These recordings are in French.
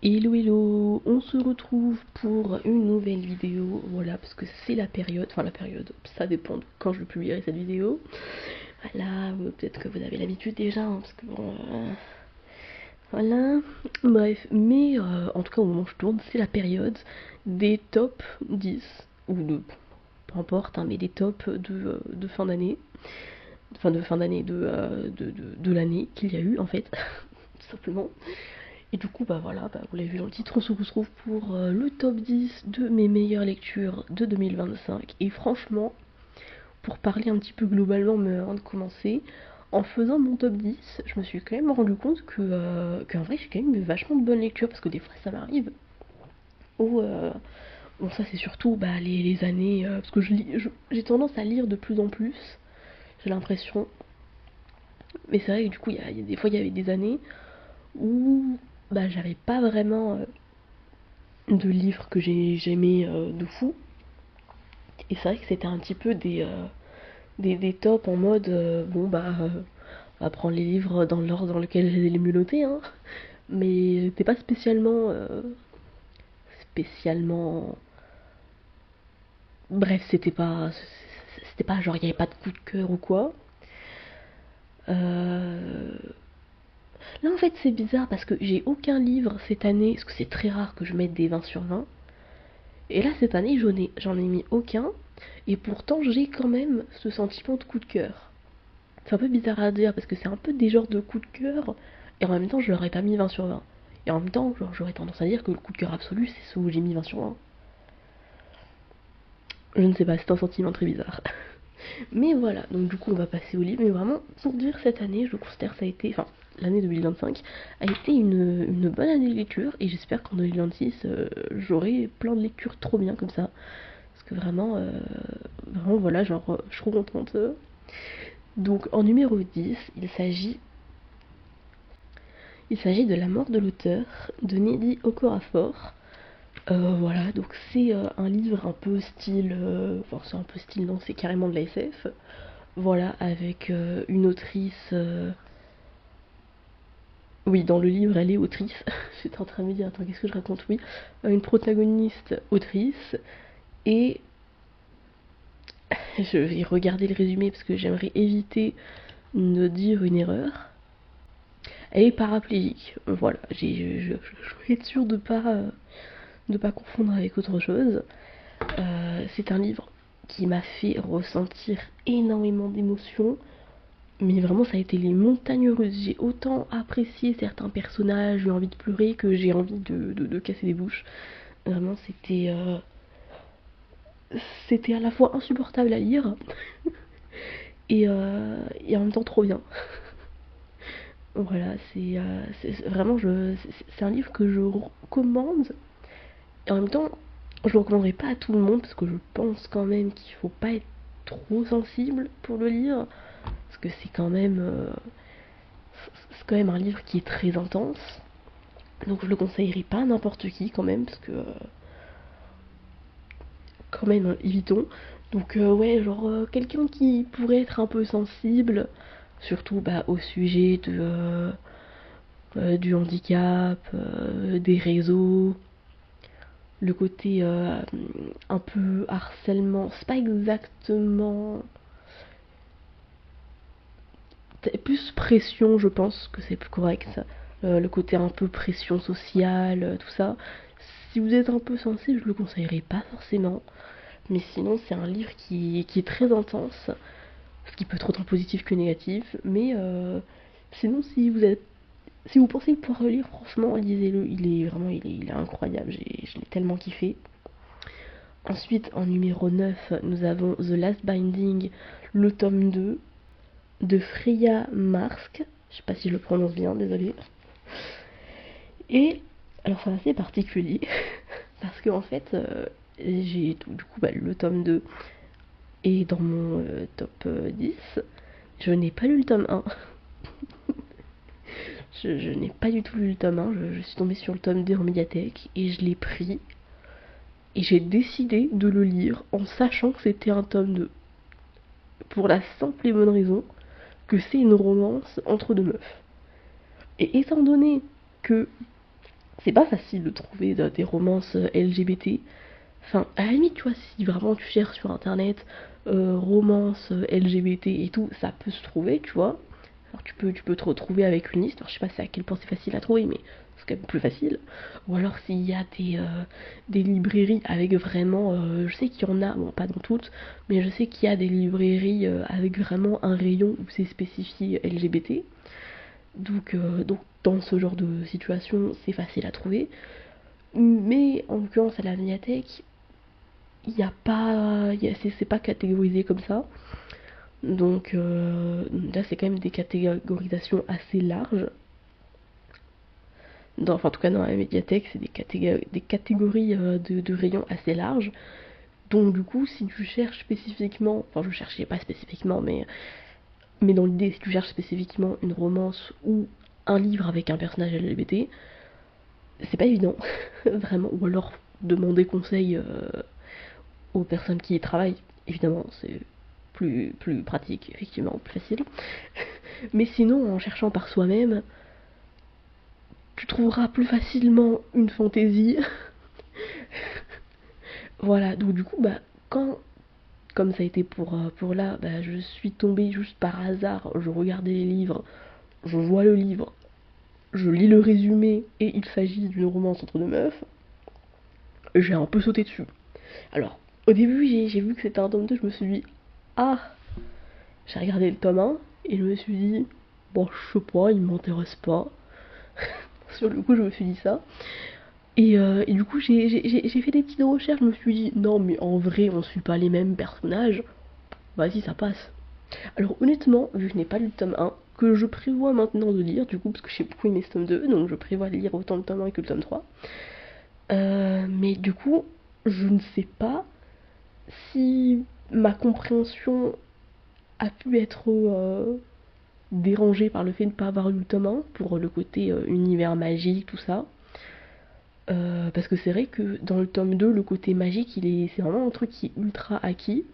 Hello hello, on se retrouve pour une nouvelle vidéo, voilà, parce que c'est la période, enfin la période, ça dépend de quand je publierai cette vidéo. Voilà, peut-être que vous avez l'habitude déjà, hein, parce que bon, voilà, bref, mais en tout cas au moment où je tourne, c'est la période des top 10, ou de, peu importe, hein, mais des tops de fin d'année, enfin de fin d'année, de l'année qu'il y a eu en fait, tout simplement. Et du coup, bah voilà, bah, vous l'avez vu dans le titre, on se retrouve pour le top 10 de mes meilleures lectures de 2025. Et franchement, pour parler un petit peu globalement, mais avant de commencer, en faisant mon top 10, je me suis quand même rendu compte qu'en vrai, j'ai quand même eu vachement de bonnes lectures, parce que des fois, ça m'arrive. Où, bon, ça, c'est surtout bah, les années. Parce que j'ai tendance à lire de plus en plus, j'ai l'impression. Mais c'est vrai que du coup, des fois, il y avait des années où bah, j'avais pas vraiment de livres que j'aimais de fou. Et c'est vrai que c'était un petit peu des tops en mode bon bah on va prendre les livres dans l'ordre dans lequel j'ai les mieux notés, hein. Mais c'était pas spécialement. Bref, c'était pas genre il y avait pas de coup de cœur ou quoi. Euh, Là en fait c'est bizarre parce que j'ai aucun livre cette année, parce que c'est très rare que je mette des 20 sur 20. Et là cette année j'en ai mis aucun. Et pourtant j'ai quand même ce sentiment de coup de cœur. C'est un peu bizarre à dire parce que c'est un peu des genres de coups de cœur et en même temps je leur ai pas mis 20 sur 20. Et en même temps, genre, j'aurais tendance à dire que le coup de cœur absolu c'est celui où j'ai mis 20 sur 20. Je ne sais pas, c'est un sentiment très bizarre. Mais voilà, donc du coup on va passer au livre. Mais vraiment, pour dire cette année, je considère que ça a été, enfin l'année 2025 a été une bonne année de lecture et j'espère qu'en 2026 j'aurai plein de lectures trop bien comme ça. Parce que vraiment voilà, genre je suis trop contente. Donc en numéro 10, il s'agit de La mort de l'auteur de Nnedi Okorafor. Voilà, donc c'est un livre un peu style. Enfin, c'est un peu style, non, c'est carrément de la SF. Voilà, avec une autrice. Oui, dans le livre, elle est autrice. J'étais en train de me dire, attends, qu'est-ce que je raconte? Oui, une protagoniste autrice. Et je vais regarder le résumé parce que j'aimerais éviter de dire une erreur. Elle est paraplégique. Voilà, je voulais être sûre de pas confondre avec autre chose. C'est un livre qui m'a fait ressentir énormément d'émotions, mais vraiment ça a été les montagnes russes. J'ai autant apprécié certains personnages, j'ai envie de pleurer que j'ai envie de casser des bouches. Vraiment c'était à la fois insupportable à lire et en même temps trop bien. Voilà, vraiment c'est un livre que je recommande et en même temps je le recommanderais pas à tout le monde parce que je pense quand même qu'il faut pas être trop sensible pour le lire parce que c'est quand même un livre qui est très intense. Donc je le conseillerais pas à n'importe qui quand même parce que quand même évitons. Donc ouais, genre quelqu'un qui pourrait être un peu sensible, surtout bah, au sujet du handicap, des réseaux, le côté un peu harcèlement, c'est pas exactement plus pression, je pense que c'est plus correct. Le côté un peu pression sociale, tout ça. Si vous êtes un peu sensible, je le conseillerais pas forcément. Mais sinon, c'est un livre qui est très intense, ce qui peut être autant positif que négatif. Mais sinon, si vous pensez pouvoir le lire, franchement, lisez-le. Il est incroyable. Je l'ai tellement kiffé. Ensuite, en numéro 9, nous avons The Last Binding, le tome 2 de Freya Marsk. Je sais pas si je le prononce bien, désolé. Et alors c'est assez particulier parce qu'en fait j'ai du coup bah, le tome 2 est dans mon top 10. Je n'ai pas lu le tome 1. Je n'ai pas du tout lu le tome 1. Je suis tombée sur le tome 2 en médiathèque et je l'ai pris et j'ai décidé de le lire en sachant que c'était un tome 2. Pour la simple et bonne raison que c'est une romance entre deux meufs. Et étant donné que c'est pas facile de trouver des romances LGBT. Enfin, à la limite, tu vois, si vraiment tu cherches sur internet romance LGBT et tout, ça peut se trouver, tu vois. Alors tu peux te retrouver avec une liste. Alors, je sais pas si à quel point c'est facile à trouver, mais c'est quand même plus facile. Ou alors s'il y a des librairies avec vraiment, je sais qu'il y en a, bon pas dans toutes, mais je sais qu'il y a des librairies avec vraiment un rayon où c'est spécifié LGBT. Donc dans ce genre de situation, c'est facile à trouver. Mais en l'occurrence à la médiathèque, il n'y a pas, c'est pas catégorisé comme ça. Donc là, c'est quand même des catégorisations assez larges. Enfin, en tout cas, dans la médiathèque, c'est des catégories de rayons assez larges. Donc, du coup, si tu cherches spécifiquement, enfin, je cherchais pas spécifiquement, mais dans l'idée, si tu cherches spécifiquement une romance ou un livre avec un personnage LGBT, c'est pas évident, vraiment. Ou alors demander conseil aux personnes qui y travaillent, évidemment, c'est plus pratique, effectivement, plus facile. Mais sinon, en cherchant par soi-même, tu trouveras plus facilement une fantaisie. Voilà, donc du coup, bah, comme ça a été pour là, bah, je suis tombée juste par hasard, je regardais les livres, je vois le livre, je lis le résumé et il s'agit d'une romance entre deux meufs, j'ai un peu sauté dessus. Alors, au début, j'ai vu que c'était un tome 2, je me suis dit, ah, j'ai regardé le tome 1 et je me suis dit, bon, je sais pas, il m'intéresse pas. Sur le coup, je me suis dit ça. Et du coup, j'ai fait des petites recherches, je me suis dit, non, mais en vrai, on suit pas les mêmes personnages. Vas-y, ça passe. Alors, honnêtement, vu que je n'ai pas lu le tome 1, que je prévois maintenant de lire, du coup, parce que j'ai beaucoup aimé ce tome 2, donc je prévois de lire autant le tome 1 que le tome 3. Mais du coup, je ne sais pas si ma compréhension a pu être dérangée par le fait de ne pas avoir lu le tome 1, pour le côté univers magique, tout ça. Parce que c'est vrai que dans le tome 2, le côté magique, c'est vraiment un truc qui est ultra acquis.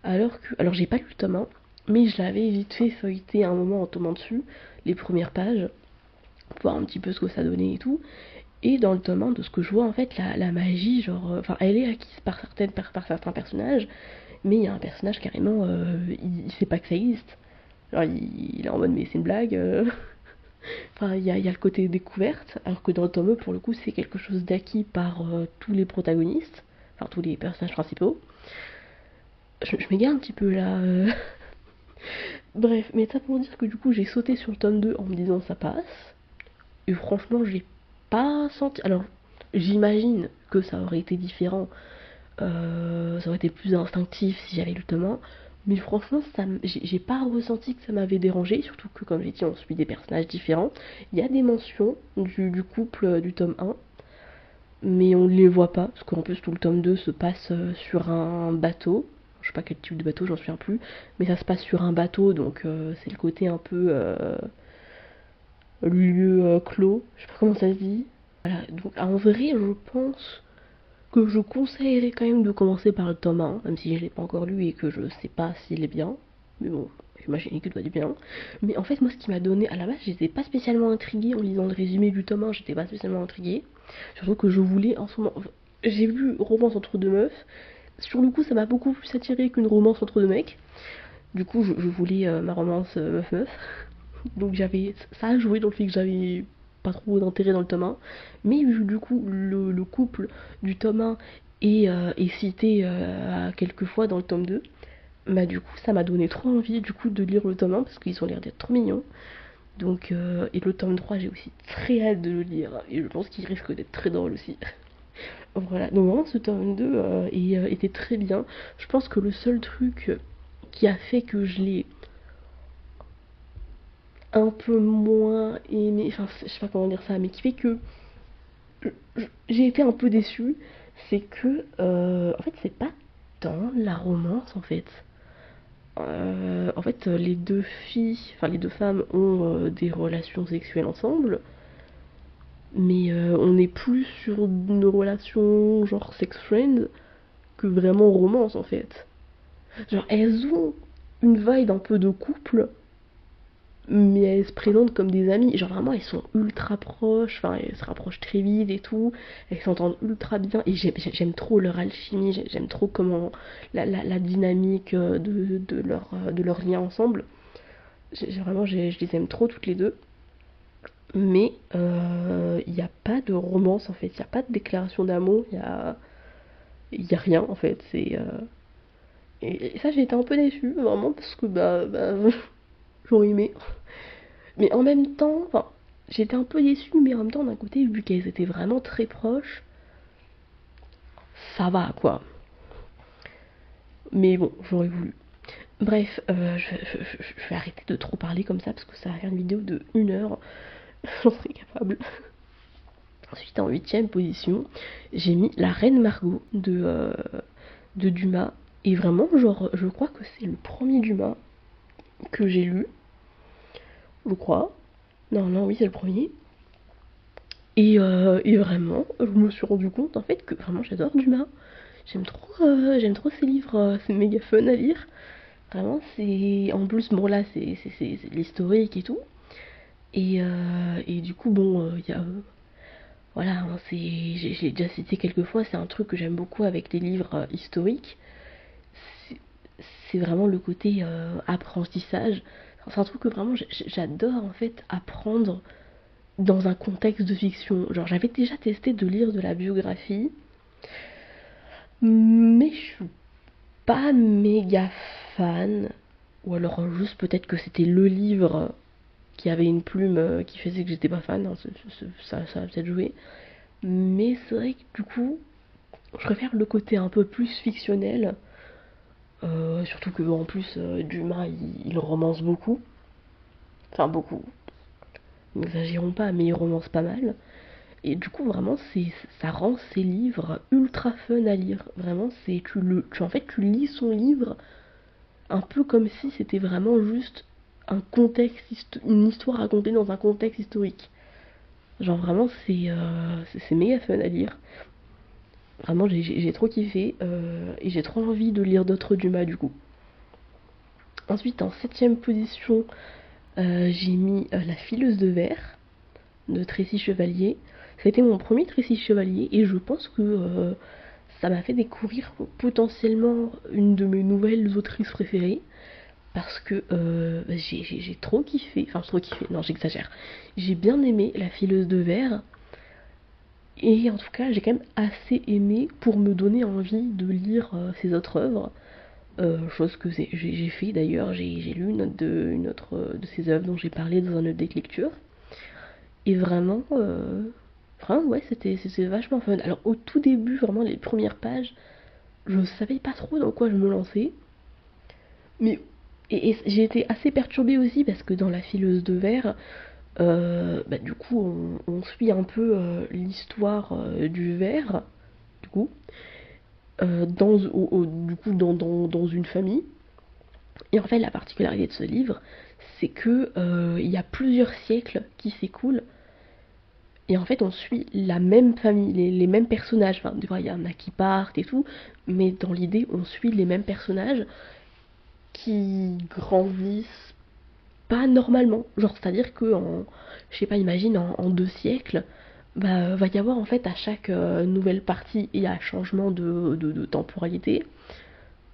Alors j'ai pas lu le tome 1, mais je l'avais vite fait feuilleté à un moment en tombant dessus, les premières pages, pour voir un petit peu ce que ça donnait et tout. Et dans le tome 1, de ce que je vois, en fait, la magie, genre, enfin, elle est acquise par certains personnages, mais il y a un personnage carrément, il sait pas que ça existe. Genre, il est en mode, mais c'est une blague. Enfin, il y a le côté découverte, alors que dans le tome 1, pour le coup, c'est quelque chose d'acquis par tous les protagonistes, enfin tous les personnages principaux. Je m'égare un petit peu là. Bref, mais ça pour dire que du coup, j'ai sauté sur le tome 2 en me disant ça passe. Et franchement, j'ai pas senti. Alors, j'imagine que ça aurait été différent, ça aurait été plus instinctif si j'avais lu le tome 1. Mais franchement, j'ai pas ressenti que ça m'avait dérangé, surtout que, comme j'ai dit, on suit des personnages différents. Il y a des mentions du couple du tome 1, mais on ne les voit pas, parce qu'en plus, tout le tome 2 se passe sur un bateau. Je sais pas quel type de bateau, j'en souviens plus, mais ça se passe sur un bateau, donc c'est le côté un peu lieu clos, je sais pas comment ça se dit. Voilà, donc en vrai, je pense que je conseillerais quand même de commencer par le tome 1, même si je l'ai pas encore lu et que je sais pas s'il est bien. Mais bon, j'imagine qu'il doit être bien. Mais en fait, moi, ce qui m'a donné, à la base, j'étais pas spécialement intriguée en lisant le résumé du tome 1, j'étais pas spécialement intriguée. Surtout que je voulais, en ce moment, j'ai lu Romance entre deux meufs. Sur le coup, ça m'a beaucoup plus attiré qu'une romance entre deux mecs. Du coup, je voulais ma romance meuf-meuf. Donc ça a joué dans le fait que j'avais pas trop d'intérêt dans le tome 1. Mais vu du coup le couple du tome 1 est cité quelques fois dans le tome 2, bah du coup ça m'a donné trop envie du coup de lire le tome 1 parce qu'ils ont l'air d'être trop mignons. Donc et le tome 3 j'ai aussi très hâte de le lire et je pense qu'il risque d'être très drôle aussi. Voilà, donc vraiment ce tome 2 était très bien. Je pense que le seul truc qui a fait que je l'ai un peu moins aimé, enfin je sais pas comment dire ça, mais qui fait que j'ai été un peu déçue, c'est que en fait c'est pas tant la romance en fait. En fait les deux filles, enfin les deux femmes ont des relations sexuelles ensemble, mais on est plus sur une relation genre sex friend que vraiment romance en fait. Genre elles ont une vibe un peu de couple, mais elles se présentent comme des amies. Genre vraiment, elles sont ultra proches, enfin, elles se rapprochent très vite et tout. Elles s'entendent ultra bien. Et j'aime trop leur alchimie, j'aime trop comment la dynamique de leur lien ensemble. Vraiment, je les aime trop toutes les deux. Mais il n'y a pas de romance en fait, il n'y a pas de déclaration d'amour, y a rien en fait. Et ça, j'ai été un peu déçue vraiment parce que j'aurais aimé. Mais en même temps, enfin, j'étais un peu déçue, mais en même temps, d'un côté, vu qu'elles étaient vraiment très proches, ça va quoi. Mais bon, j'aurais voulu. Bref, je vais arrêter de trop parler comme ça parce que ça va faire une vidéo de 1 heure. J'en serais capable. Ensuite, en 8ème position, j'ai mis La Reine Margot de Dumas. Et vraiment, genre, je crois que c'est le premier Dumas que j'ai lu. Je crois. Non, non, oui, c'est le premier. Et vraiment, je me suis rendu compte en fait que vraiment j'adore Dumas. J'aime trop ces livres, c'est méga fun à lire. Vraiment, c'est. En plus, bon, là, c'est de l'historique et tout. Et du coup, bon, il y a. Voilà, hein, j'ai déjà cité quelques fois, c'est un truc que j'aime beaucoup avec les livres historiques. C'est c'est vraiment le côté apprentissage. C'est un truc que vraiment j'adore en fait apprendre dans un contexte de fiction. Genre, j'avais déjà testé de lire de la biographie, mais je suis pas méga fan. Ou alors juste peut-être que c'était le livre qui avait une plume qui faisait que j'étais pas fan, hein, ça a peut-être joué. Mais c'est vrai que du coup, je préfère le côté un peu plus fictionnel. Surtout que en plus Dumas il romance beaucoup. Enfin beaucoup. N'exagérons pas, mais il romance pas mal. Et du coup vraiment ça rend ses livres ultra fun à lire. Vraiment c'est en fait tu lis son livre un peu comme si c'était vraiment juste un contexte, une histoire racontée dans un contexte historique. Genre vraiment c'est méga fun à lire. Vraiment j'ai trop kiffé et j'ai trop envie de lire d'autres Dumas du coup. Ensuite en 7ème position j'ai mis La fileuse de verre de Tracy Chevalier. Ça a été mon premier Tracy Chevalier et je pense que ça m'a fait découvrir potentiellement une de mes nouvelles autrices préférées parce que j'ai trop kiffé, enfin trop kiffé, non j'exagère, j'ai bien aimé La fileuse de verre et en tout cas j'ai quand même assez aimé pour me donner envie de lire ses autres œuvres. Chose que j'ai fait d'ailleurs, j'ai lu une autre de ses œuvres dont j'ai parlé dans un update lecture. Et vraiment, ouais, c'était vachement fun. Alors au tout début, vraiment les premières pages, je savais pas trop dans quoi je me lançais. Mais et j'ai été assez perturbée aussi parce que dans La fileuse de verre, du coup on suit un peu l'histoire du verre, du coup, du coup dans une famille. Et en fait la particularité de ce livre, c'est que il y a plusieurs siècles qui s'écoulent. Et en fait, on suit la même famille, les mêmes personnages. Enfin, des fois, il y en a qui partent et tout, mais dans l'idée, on suit les mêmes personnages qui grandissent pas normalement. Genre, c'est-à-dire que, je sais pas, imagine, en 2 siècles, va y avoir en fait à chaque nouvelle partie, il y a un changement de temporalité.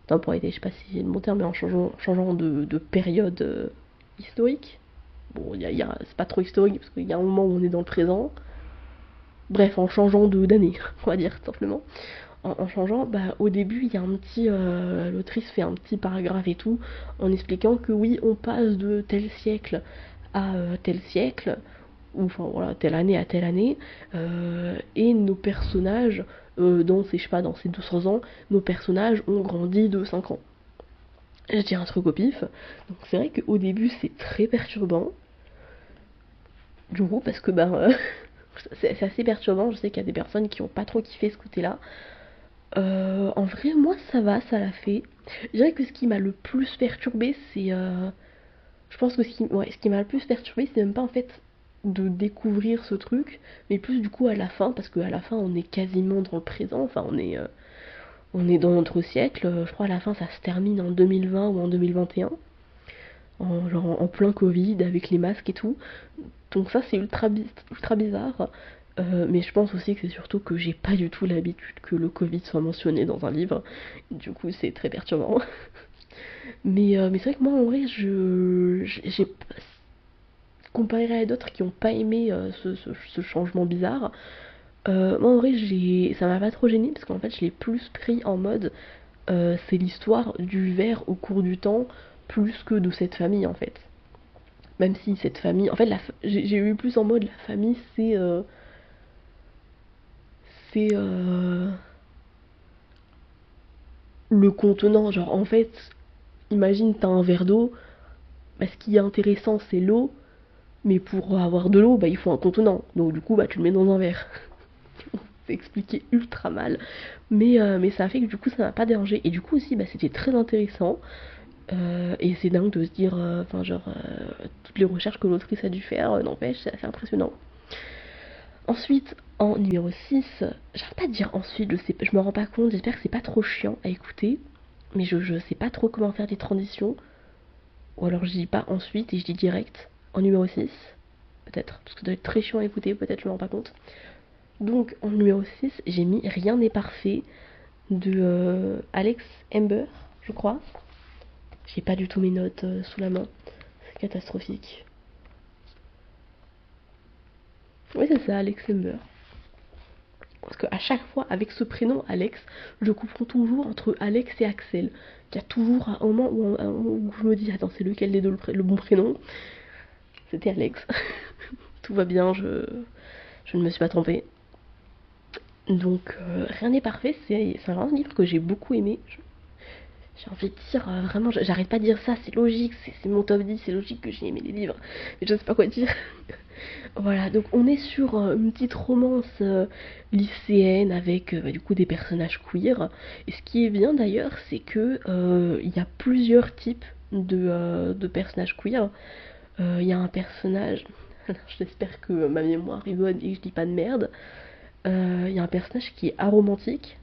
Temporalité, je sais pas si c'est le bon terme, mais en changeant de période historique. Bon, c'est pas trop historique parce qu'il y a un moment où on est dans le présent. Bref, en changeant d'année, on va dire simplement. En changeant, au début, il y a un petit. L'autrice fait un petit paragraphe et tout, en expliquant que oui, on passe de tel siècle à tel siècle, ou enfin voilà, telle année à telle année, et nos personnages, je sais pas, dans ces 200 ans, nos personnages ont grandi de 5 ans. Je dis un truc au pif, donc c'est vrai qu'au début c'est très perturbant, du coup, parce que c'est assez perturbant. Je sais qu'il y a des personnes qui ont pas trop kiffé ce côté-là. En vrai, moi ça va, ça l'a fait. Je dirais que ce qui m'a le plus perturbé, c'est. Je pense que ce qui m'a le plus perturbé, c'est même pas en fait de découvrir ce truc, mais plus du coup à la fin, parce qu'à la fin on est quasiment dans le présent, enfin on est dans notre siècle. Je crois à la fin ça se termine en 2020 ou en 2021. en plein Covid avec les masques et tout. Donc ça c'est ultra bizarre. Mais je pense aussi que c'est surtout que j'ai pas du tout l'habitude que le Covid soit mentionné dans un livre. Du coup c'est très perturbant. Mais c'est vrai que moi en vrai j'ai comparé à d'autres qui ont pas aimé ce changement bizarre. Moi en vrai ça m'a pas trop gêné parce qu'en fait je l'ai plus pris en mode c'est l'histoire du ver au cours du temps plus que de cette famille en fait. Même si cette famille, en fait j'ai eu plus en mode la famille c'est le contenant, genre en fait imagine t'as un verre d'eau, bah, ce qui est intéressant c'est l'eau, mais pour avoir de l'eau bah il faut un contenant, donc du coup bah tu le mets dans un verre. C'est expliqué ultra mal, mais ça a fait que du coup ça m'a pas dérangé et du coup aussi bah c'était très intéressant. Et c'est dingue de se dire, enfin genre toutes les recherches que l'autrice a dû faire, n'empêche c'est assez impressionnant. Ensuite, en numéro 6, j'arrête pas de dire ensuite, je me rends pas compte, j'espère que c'est pas trop chiant à écouter, mais je sais pas trop comment faire des transitions, ou alors je dis pas ensuite et je dis direct en numéro 6, peut-être, parce que ça doit être très chiant à écouter, peut-être je me rends pas compte. Donc en numéro 6, j'ai mis Rien n'est parfait de Alex Ember, je crois. J'ai pas du tout mes notes sous la main, c'est catastrophique. Oui, c'est ça, Alex Ember. Parce qu'à chaque fois, avec ce prénom Alex, je confonds toujours entre Alex et Axel. Il y a toujours un moment où je me dis, attends, c'est lequel des deux le bon prénom? C'était Alex. Tout va bien, je ne me suis pas trompée. Donc, Rien n'est parfait, c'est un livre que j'ai beaucoup aimé. J'ai envie de dire, vraiment, j'arrête pas de dire ça, c'est logique, c'est mon top 10, c'est logique que j'ai aimé les livres. Mais je sais pas quoi dire. Voilà, donc on est sur une petite romance lycéenne avec bah, du coup des personnages queer. Et ce qui est bien d'ailleurs, c'est que il y a plusieurs types de personnages queer. Il y a un personnage, j'espère que ma mémoire est bonne et que je dis pas de merde. Il y a un personnage qui est aromantique,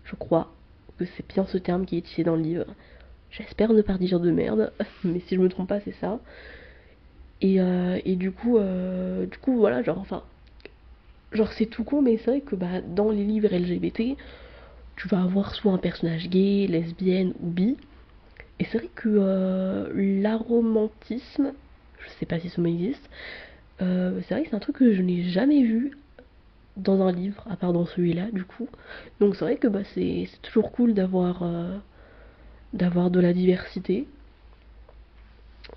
je crois que c'est bien ce terme qui est utilisé dans le livre. J'espère ne pas dire de merde, mais si je me trompe pas, c'est ça. Et du coup, voilà, genre c'est tout con, mais c'est vrai que bah, dans les livres LGBT, tu vas avoir soit un personnage gay, lesbienne ou bi. Et c'est vrai que l'aromantisme, je sais pas si ce mot existe, c'est vrai que c'est un truc que je n'ai jamais vu dans un livre, à part dans celui-là, du coup. Donc c'est vrai que bah, c'est toujours cool d'avoir de la diversité.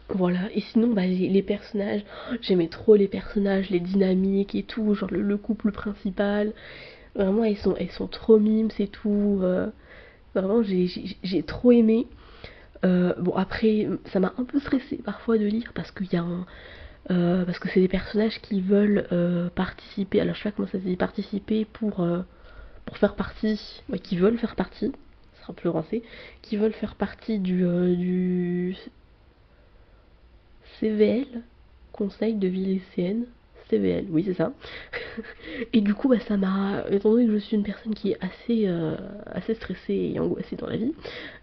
Voilà, et sinon, bah, les personnages, j'aimais trop les personnages, les dynamiques et tout, genre le couple principal, vraiment, elles sont trop mimes, c'est tout, vraiment, j'ai trop aimé. Bon, après, ça m'a un peu stressé parfois de lire parce qu'il y a parce que c'est des personnages qui veulent participer, alors je sais pas comment ça se dit, participer pour faire partie, ouais, qui veulent faire partie, ça sera plus rincé, qui veulent faire partie du CVL, Conseil de vie lycéenne. CVL, oui c'est ça. Et du coup bah ça m'a, étant donné que je suis une personne qui est assez stressée et angoissée dans la vie,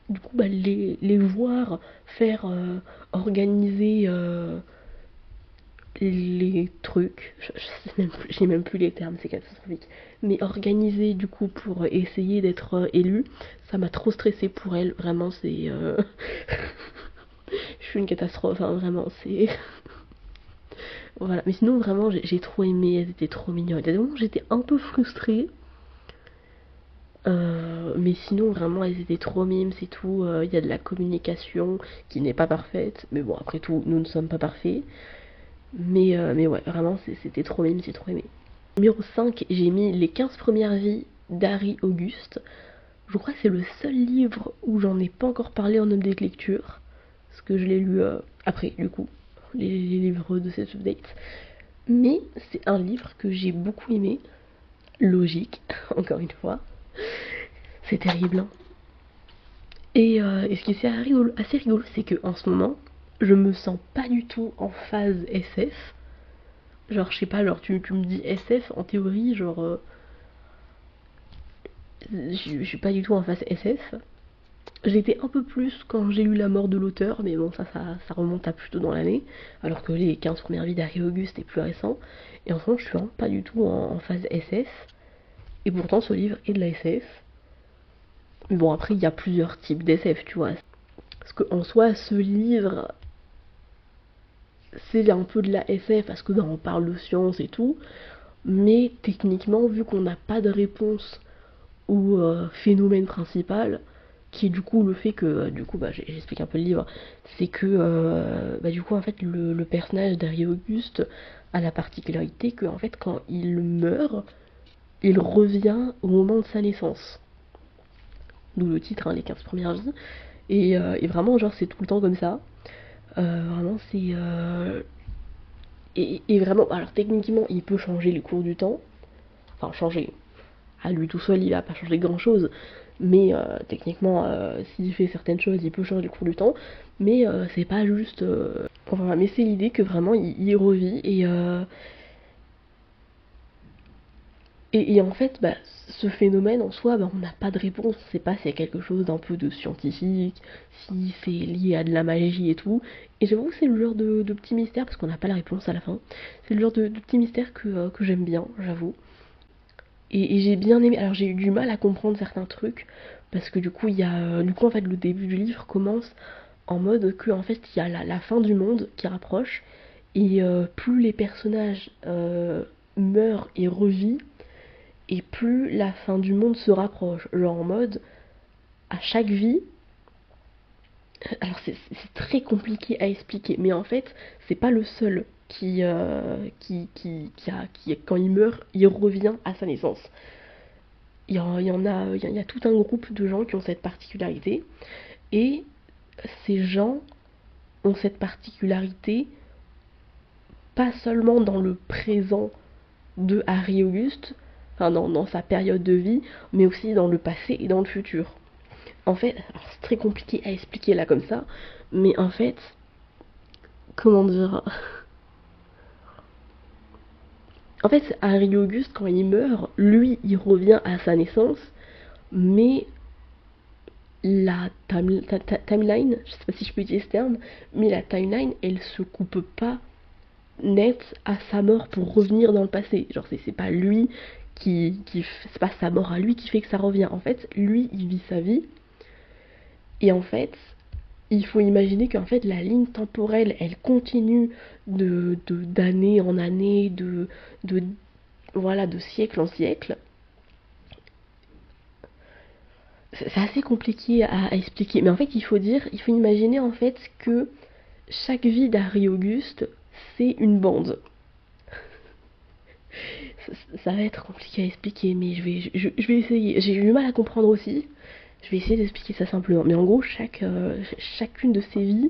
du coup bah les voir faire organiser les trucs, j'ai même plus les termes, c'est catastrophique, mais organiser du coup pour essayer d'être élu, ça m'a trop stressée pour elle, vraiment c'est je suis une catastrophe, hein, vraiment c'est voilà, mais sinon vraiment j'ai trop aimé, elles étaient trop mignonnes. Il y a des moments où j'étais un peu frustrée, mais sinon vraiment elles étaient trop mimes, c'est tout. Il y a de la communication qui n'est pas parfaite, mais bon après tout nous ne sommes pas parfaits. Mais ouais, vraiment c'était trop mime, j'ai trop aimé. Numéro 5, j'ai mis Les 15 premières vies d'Harry Auguste. Je crois que c'est le seul livre où j'en ai pas encore parlé en update lecture, parce que je l'ai lu après du coup, les livres de cette update. Mais c'est un livre que j'ai beaucoup aimé. Logique, encore une fois. C'est terrible. Hein. Et ce qui est assez rigolo, c'est que en ce moment, je me sens pas du tout en phase SF. Genre, je sais pas, genre tu me dis SF, en théorie, genre... je suis pas du tout en phase SF. J'ai été un peu plus quand j'ai lu la mort de l'auteur, mais bon, ça remonte à plus tôt dans l'année, alors que les 15 premières vies d'Harry Auguste est plus récent. Et en ce moment, je suis vraiment pas du tout en phase SF, et pourtant ce livre est de la SF. Mais bon, après, il y a plusieurs types d'SF, tu vois. Parce qu'en soi, ce livre, c'est un peu de la SF, parce que ben, on parle de science et tout, mais techniquement, vu qu'on n'a pas de réponse au phénomène principal, qui est du coup le fait que, du coup, bah, j'explique un peu le livre, c'est que, bah, du coup, en fait, le personnage d'Harry Auguste a la particularité que, en fait, quand il meurt, il revient au moment de sa naissance. D'où le titre, hein, les 15 premières vies. Et vraiment, genre, c'est tout le temps comme ça. Vraiment, c'est. Et vraiment, alors techniquement, il peut changer les cours du temps. Enfin, changer. À lui tout seul, il va pas changer grand chose. Mais techniquement, s'il fait certaines choses, il peut changer le cours du temps. Mais c'est pas juste. Enfin, mais c'est l'idée que vraiment, il revit. Et en fait, bah, ce phénomène en soi, bah, on n'a pas de réponse. On sait pas s'il y a quelque chose d'un peu de scientifique, si c'est lié à de la magie et tout. Et j'avoue que c'est le genre de petit mystère, parce qu'on n'a pas la réponse à la fin. C'est le genre de petit mystère que j'aime bien, j'avoue. Et j'ai bien aimé. Alors j'ai eu du mal à comprendre certains trucs, parce que du coup, il y a. Du coup, en fait, le début du livre commence en mode que, en fait, il y a la fin du monde qui rapproche. Et plus les personnages meurent et revivent, et plus la fin du monde se rapproche. Genre en mode, à chaque vie, alors c'est très compliqué à expliquer, mais en fait, c'est pas le seul qui, quand il meurt, il revient à sa naissance. Il y a tout un groupe de gens qui ont cette particularité, et ces gens ont cette particularité pas seulement dans le présent de Harry Auguste, enfin dans sa période de vie, mais aussi dans le passé et dans le futur. En fait, c'est très compliqué à expliquer là comme ça, mais en fait, comment dire. En fait, Harry Auguste, quand il meurt, lui, il revient à sa naissance, mais la timeline, je sais pas si je peux utiliser ce terme, mais la timeline, elle se coupe pas net à sa mort pour revenir dans le passé. Genre, c'est pas lui c'est pas sa mort à lui qui fait que ça revient. En fait, lui, il vit sa vie, et en fait, il faut imaginer qu'en fait la ligne temporelle elle continue d'année en année, de voilà, de siècle en siècle. C'est assez compliqué à expliquer, mais en fait il faut imaginer en fait que chaque vie d'Harry Auguste c'est une bande. Ça va être compliqué à expliquer, mais je vais essayer. J'ai eu du mal à comprendre aussi. Je vais essayer d'expliquer ça simplement. Mais en gros, chacune de ces vies,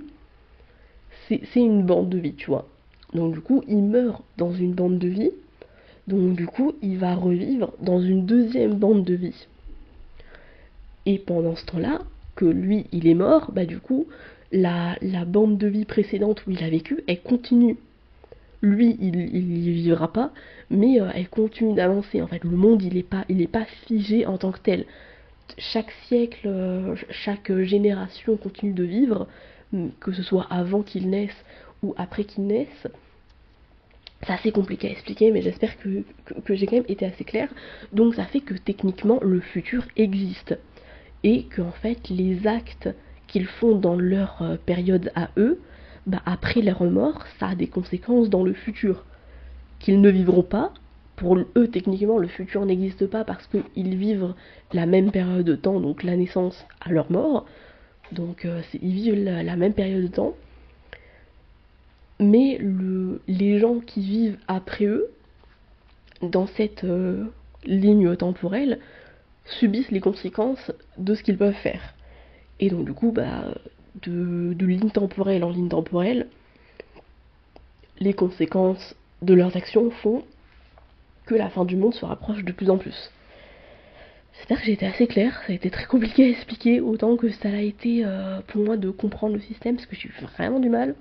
c'est une bande de vie, tu vois. Donc du coup, il meurt dans une bande de vie. Donc du coup, il va revivre dans une deuxième bande de vie. Et pendant ce temps-là, que lui, il est mort, bah du coup, la bande de vie précédente où il a vécu, elle continue. Lui, il y vivra pas, mais elle continue d'avancer. En fait, le monde, il est pas figé en tant que tel. Chaque siècle, chaque génération continue de vivre, que ce soit avant qu'il naisse ou après qu'il naisse. C'est assez compliqué à expliquer, mais j'espère que j'ai quand même été assez claire. Donc ça fait que techniquement, le futur existe. Et que en fait, les actes qu'ils font dans leur période à eux, bah, après leur mort, ça a des conséquences dans le futur. Qu'ils ne vivront pas. Pour eux, techniquement, le futur n'existe pas parce qu'ils vivent la même période de temps, donc la naissance à leur mort. Donc ils vivent la même période de temps. Mais les gens qui vivent après eux, dans cette ligne temporelle, subissent les conséquences de ce qu'ils peuvent faire. Et donc du coup, bah, de ligne temporelle en ligne temporelle, les conséquences de leurs actions font que la fin du monde se rapproche de plus en plus. J'espère que j'ai été assez claire, ça a été très compliqué à expliquer, autant que ça a été pour moi de comprendre le système, parce que j'ai eu vraiment du mal.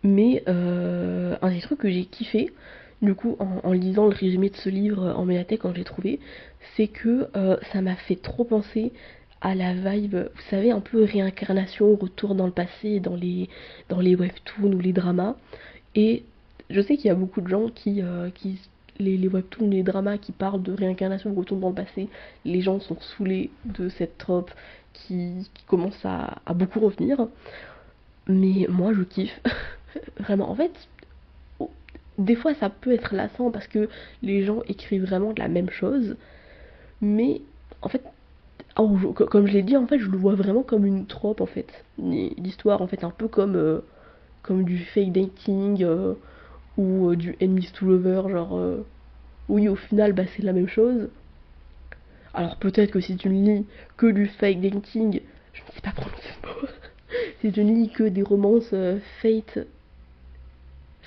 Mais un des trucs que j'ai kiffé, du coup, en lisant le résumé de ce livre en médiathèque quand je l'ai trouvé, c'est que ça m'a fait trop penser à la vibe, vous savez, un peu réincarnation, retour dans le passé, dans les webtoons ou les dramas. Et je sais qu'il y a beaucoup de gens les webtoons, les dramas qui parlent de réincarnation, de retour dans le passé, les gens sont saoulés de cette trope qui commence à beaucoup revenir. Mais moi, je kiffe. Vraiment, en fait, oh, des fois ça peut être lassant parce que les gens écrivent vraiment de la même chose. Mais en fait, comme je l'ai dit, en fait, je le vois vraiment comme une trope, en fait. L'histoire, en fait, un peu comme du fake dating ou du enemies to lover, genre, oui, au final, bah, c'est la même chose. Alors peut-être que si tu ne lis que du fake dating, je ne sais pas prononcer ce mot, si tu ne lis que des romances fake,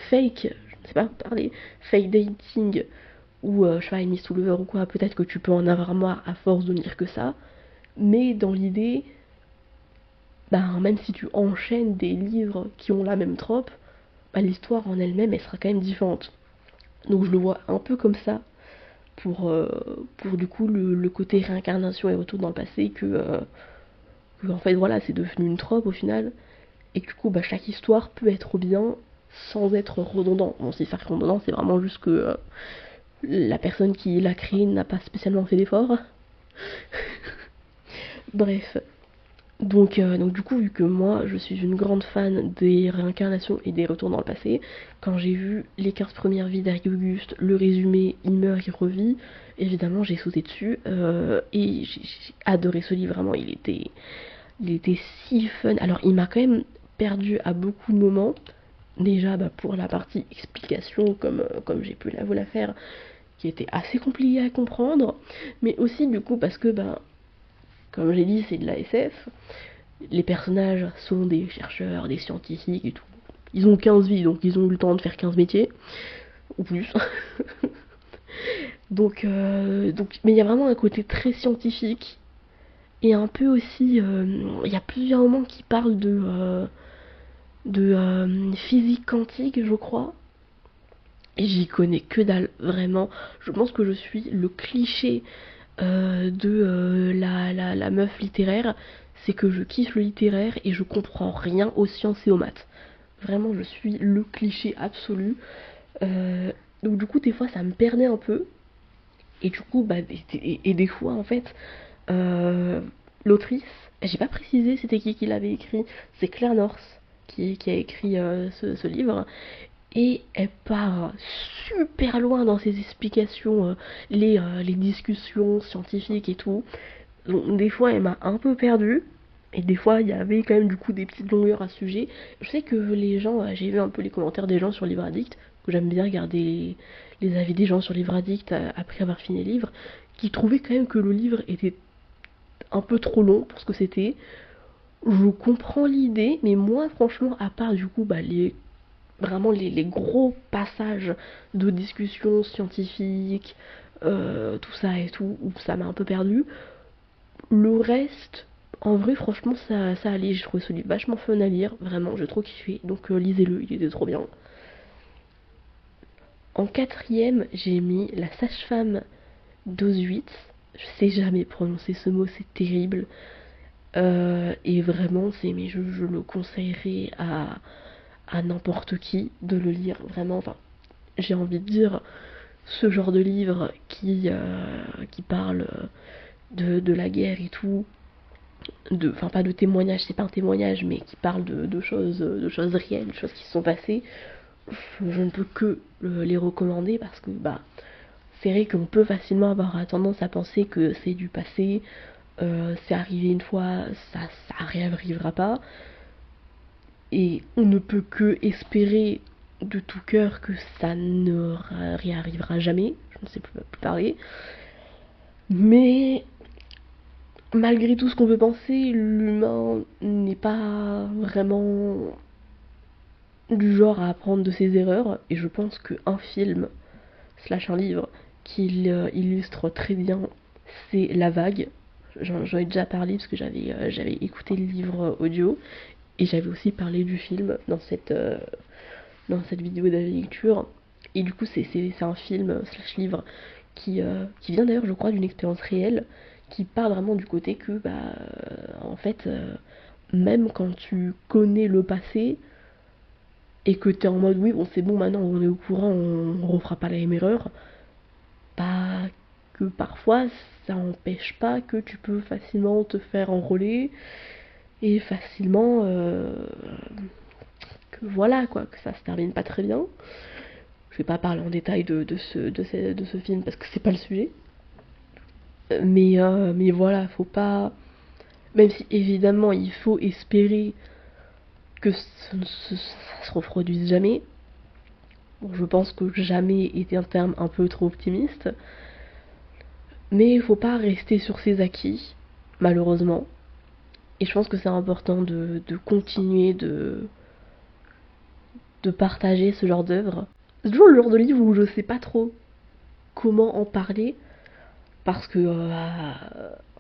je ne sais pas parler, fake dating, ou je sais pas, enemies to lover ou quoi, peut-être que tu peux en avoir marre à force de ne lire que ça. Mais dans l'idée, bah, même si tu enchaînes des livres qui ont la même trope, bah, l'histoire en elle-même, elle sera quand même différente. Donc je le vois un peu comme ça, pour du coup le côté réincarnation et retour dans le passé, que en fait voilà, c'est devenu une trope au final, et que du coup bah, chaque histoire peut être bien sans être redondant. Bon, si c'est redondant, c'est vraiment juste que la personne qui l'a créé n'a pas spécialement fait d'effort. Bref, donc du coup, vu que moi je suis une grande fan des réincarnations et des retours dans le passé, quand j'ai vu les 15 premières vies d'Harry Auguste, le résumé il meurt, il revit, évidemment j'ai sauté dessus et j'ai adoré ce livre, vraiment il était si fun. Alors il m'a quand même perdu à beaucoup de moments, déjà bah, pour la partie explication comme j'ai pu vous la faire, qui était assez compliquée à comprendre, mais aussi du coup parce que bah, comme j'ai dit c'est de la SF, les personnages sont des chercheurs, des scientifiques et tout. Ils ont 15 vies, donc ils ont eu le temps de faire 15 métiers, ou plus. donc, mais il y a vraiment un côté très scientifique, et un peu aussi, il y a plusieurs moments qui parlent de physique quantique, je crois. Et j'y connais que dalle, vraiment. Je pense que je suis le cliché de la meuf littéraire, c'est que je kiffe le littéraire et je comprends rien aux sciences et aux maths. Vraiment, je suis le cliché absolu. Donc du coup, des fois, ça me perdait un peu. Et du coup, bah, et des fois, en fait, euh, l'autrice, j'ai pas précisé c'était qui l'avait écrit, c'est Claire North qui a écrit ce livre. Et elle part super loin dans ses explications, les discussions scientifiques et tout. Donc des fois elle m'a un peu perdue. Et des fois il y avait quand même du coup des petites longueurs à ce sujet. Je sais que les gens, j'ai vu un peu les commentaires des gens sur Livre Addict, que j'aime bien regarder les avis des gens sur Livre Addict après avoir fini le livre, qui trouvaient quand même que le livre était un peu trop long pour ce que c'était. Je comprends l'idée, mais moi franchement, à part du coup bah, vraiment les gros passages de discussion scientifique, tout ça et tout, où ça m'a un peu perdu. Le reste, en vrai, franchement, ça allait. J'ai trouvé ce livre vachement fun à lire, vraiment, j'ai trop kiffé. Donc lisez-le, il était trop bien. En quatrième, j'ai mis La sage-femme d'Auschwitz. Je sais jamais prononcer ce mot, c'est terrible. Et vraiment, mais je le conseillerais à n'importe qui de le lire, vraiment. Enfin, j'ai envie de dire, ce genre de livre qui parle de la guerre et tout, enfin pas de témoignage, c'est pas un témoignage, mais qui parle de choses réelles, de choses qui se sont passées, je ne peux que les recommander parce que bah c'est vrai qu'on peut facilement avoir tendance à penser que c'est du passé, c'est arrivé une fois, ça réarrivera pas, et on ne peut que espérer de tout cœur que ça ne réarrivera jamais, je ne sais plus parler, mais malgré tout ce qu'on peut penser, l'humain n'est pas vraiment du genre à apprendre de ses erreurs, et je pense qu'un film, slash un livre, qui illustre très bien, c'est La Vague. J'en ai déjà parlé parce que j'avais écouté le livre audio, et j'avais aussi parlé du film dans cette vidéo de lecture. Et du coup, c'est un film slash livre qui vient d'ailleurs, je crois, d'une expérience réelle, qui part vraiment du côté que, en fait, même quand tu connais le passé et que t'es en mode oui, bon, c'est bon, maintenant on est au courant, on refera pas la même erreur, bah, que parfois ça empêche pas que tu peux facilement te faire enrôler et facilement que voilà quoi, que ça se termine pas très bien. Je vais pas parler en détail de ce film parce que c'est pas le sujet. Mais voilà, faut pas. Même si évidemment il faut espérer que ça se reproduise jamais. Bon, je pense que jamais était un terme un peu trop optimiste. Mais il faut pas rester sur ses acquis, malheureusement. Et je pense que c'est important de continuer de partager ce genre d'œuvre. C'est toujours le genre de livre où je sais pas trop comment en parler. Parce que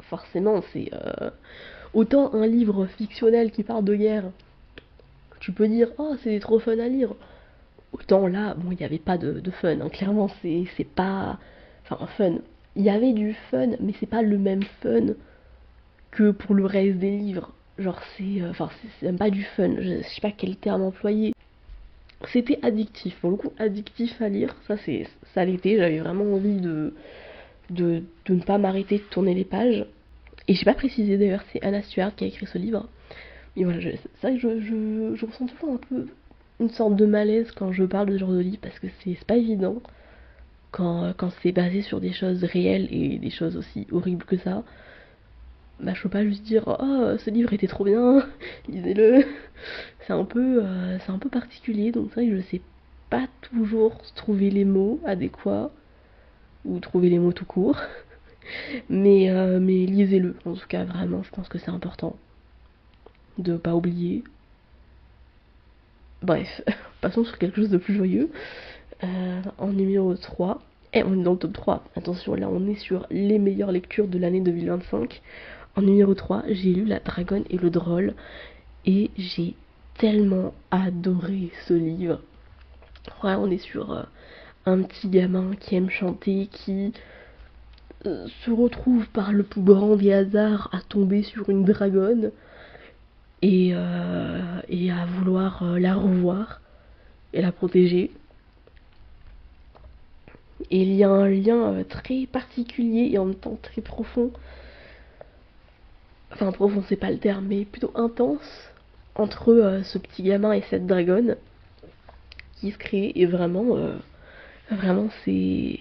forcément, c'est autant un livre fictionnel qui parle de guerre, tu peux dire oh c'est trop fun à lire. Autant là, bon, il n'y avait pas de fun, hein. Clairement, c'est pas. Enfin, fun. Il y avait du fun, mais c'est pas le même fun que pour le reste des livres. Genre, c'est. Enfin, c'est même pas du fun, je sais pas quel terme employer. C'était addictif, pour le coup, addictif à lire, ça l'était, j'avais vraiment envie de ne pas m'arrêter de tourner les pages. Et j'ai pas précisé d'ailleurs, c'est Anna Stuart qui a écrit ce livre. Mais voilà, c'est vrai que je ressens toujours un peu une sorte de malaise quand je parle de ce genre de livre parce que c'est pas évident quand c'est basé sur des choses réelles et des choses aussi horribles que ça. Bah, je peux pas juste dire oh ce livre était trop bien, lisez-le. C'est un peu particulier donc c'est vrai que je sais pas toujours trouver les mots adéquats ou trouver les mots tout court. Mais lisez-le, en tout cas, vraiment, je pense que c'est important de pas oublier. Bref, passons sur quelque chose de plus joyeux. En numéro 3, et on est dans le top 3, attention, là on est sur les meilleures lectures de l'année 2025. En numéro 3, j'ai lu La Dragonne et le Drôle, et j'ai tellement adoré ce livre. Ouais, on est sur un petit gamin qui aime chanter, qui se retrouve par le plus grand des hasards à tomber sur une dragonne et à vouloir la revoir et la protéger. Et il y a un lien très particulier et en même temps très profond, enfin profond c'est pas le terme, mais plutôt intense, entre ce petit gamin et cette dragonne qui se crée. Et vraiment c'est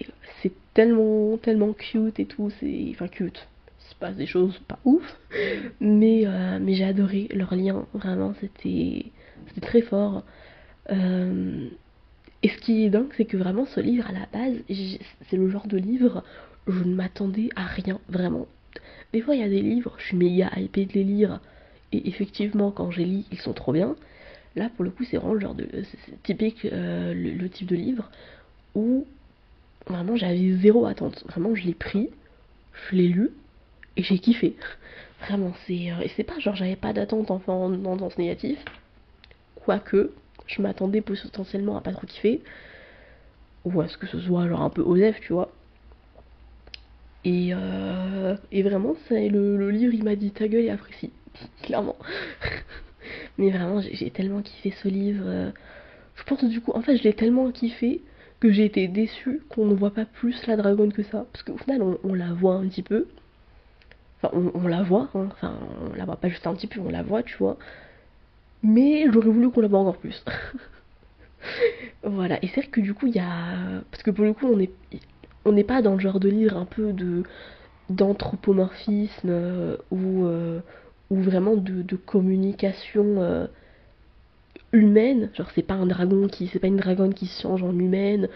tellement cute et tout, c'est enfin cute. Il se passe des choses pas ouf, mais j'ai adoré leur lien, vraiment c'était très fort. Euh, et ce qui est dingue, c'est que vraiment ce livre à la base, c'est le genre de livre, je ne m'attendais à rien, vraiment. Des fois il y a des livres, je suis méga hypée de les lire, et effectivement quand je les lis, ils sont trop bien. Là pour le coup c'est vraiment le genre de. C'est typique le type de livre où vraiment j'avais zéro attente. Vraiment je l'ai pris, je l'ai lu, et j'ai kiffé. Vraiment, et c'est pas genre j'avais pas d'attente enfin en sens négatif. Quoique, je m'attendais potentiellement à pas trop kiffer. Ou à ce que ce soit genre un peu osef, tu vois. Et vraiment, le livre il m'a dit ta gueule et apprécie. Clairement. Mais vraiment, j'ai tellement kiffé ce livre. Je pense que du coup, en fait, je l'ai tellement kiffé que j'ai été déçue qu'on ne voit pas plus la dragonne que ça. Parce qu'au final, on la voit un petit peu. Enfin, on la voit, hein. Enfin, on la voit pas juste un petit peu, on la voit, tu vois. Mais j'aurais voulu qu'on la voit encore plus. Voilà, et c'est vrai que du coup, il y a. Parce que pour le coup, on n'est pas dans le genre de livre un peu d'anthropomorphisme ou vraiment de communication humaine. Genre, c'est pas une dragonne qui se change en humaine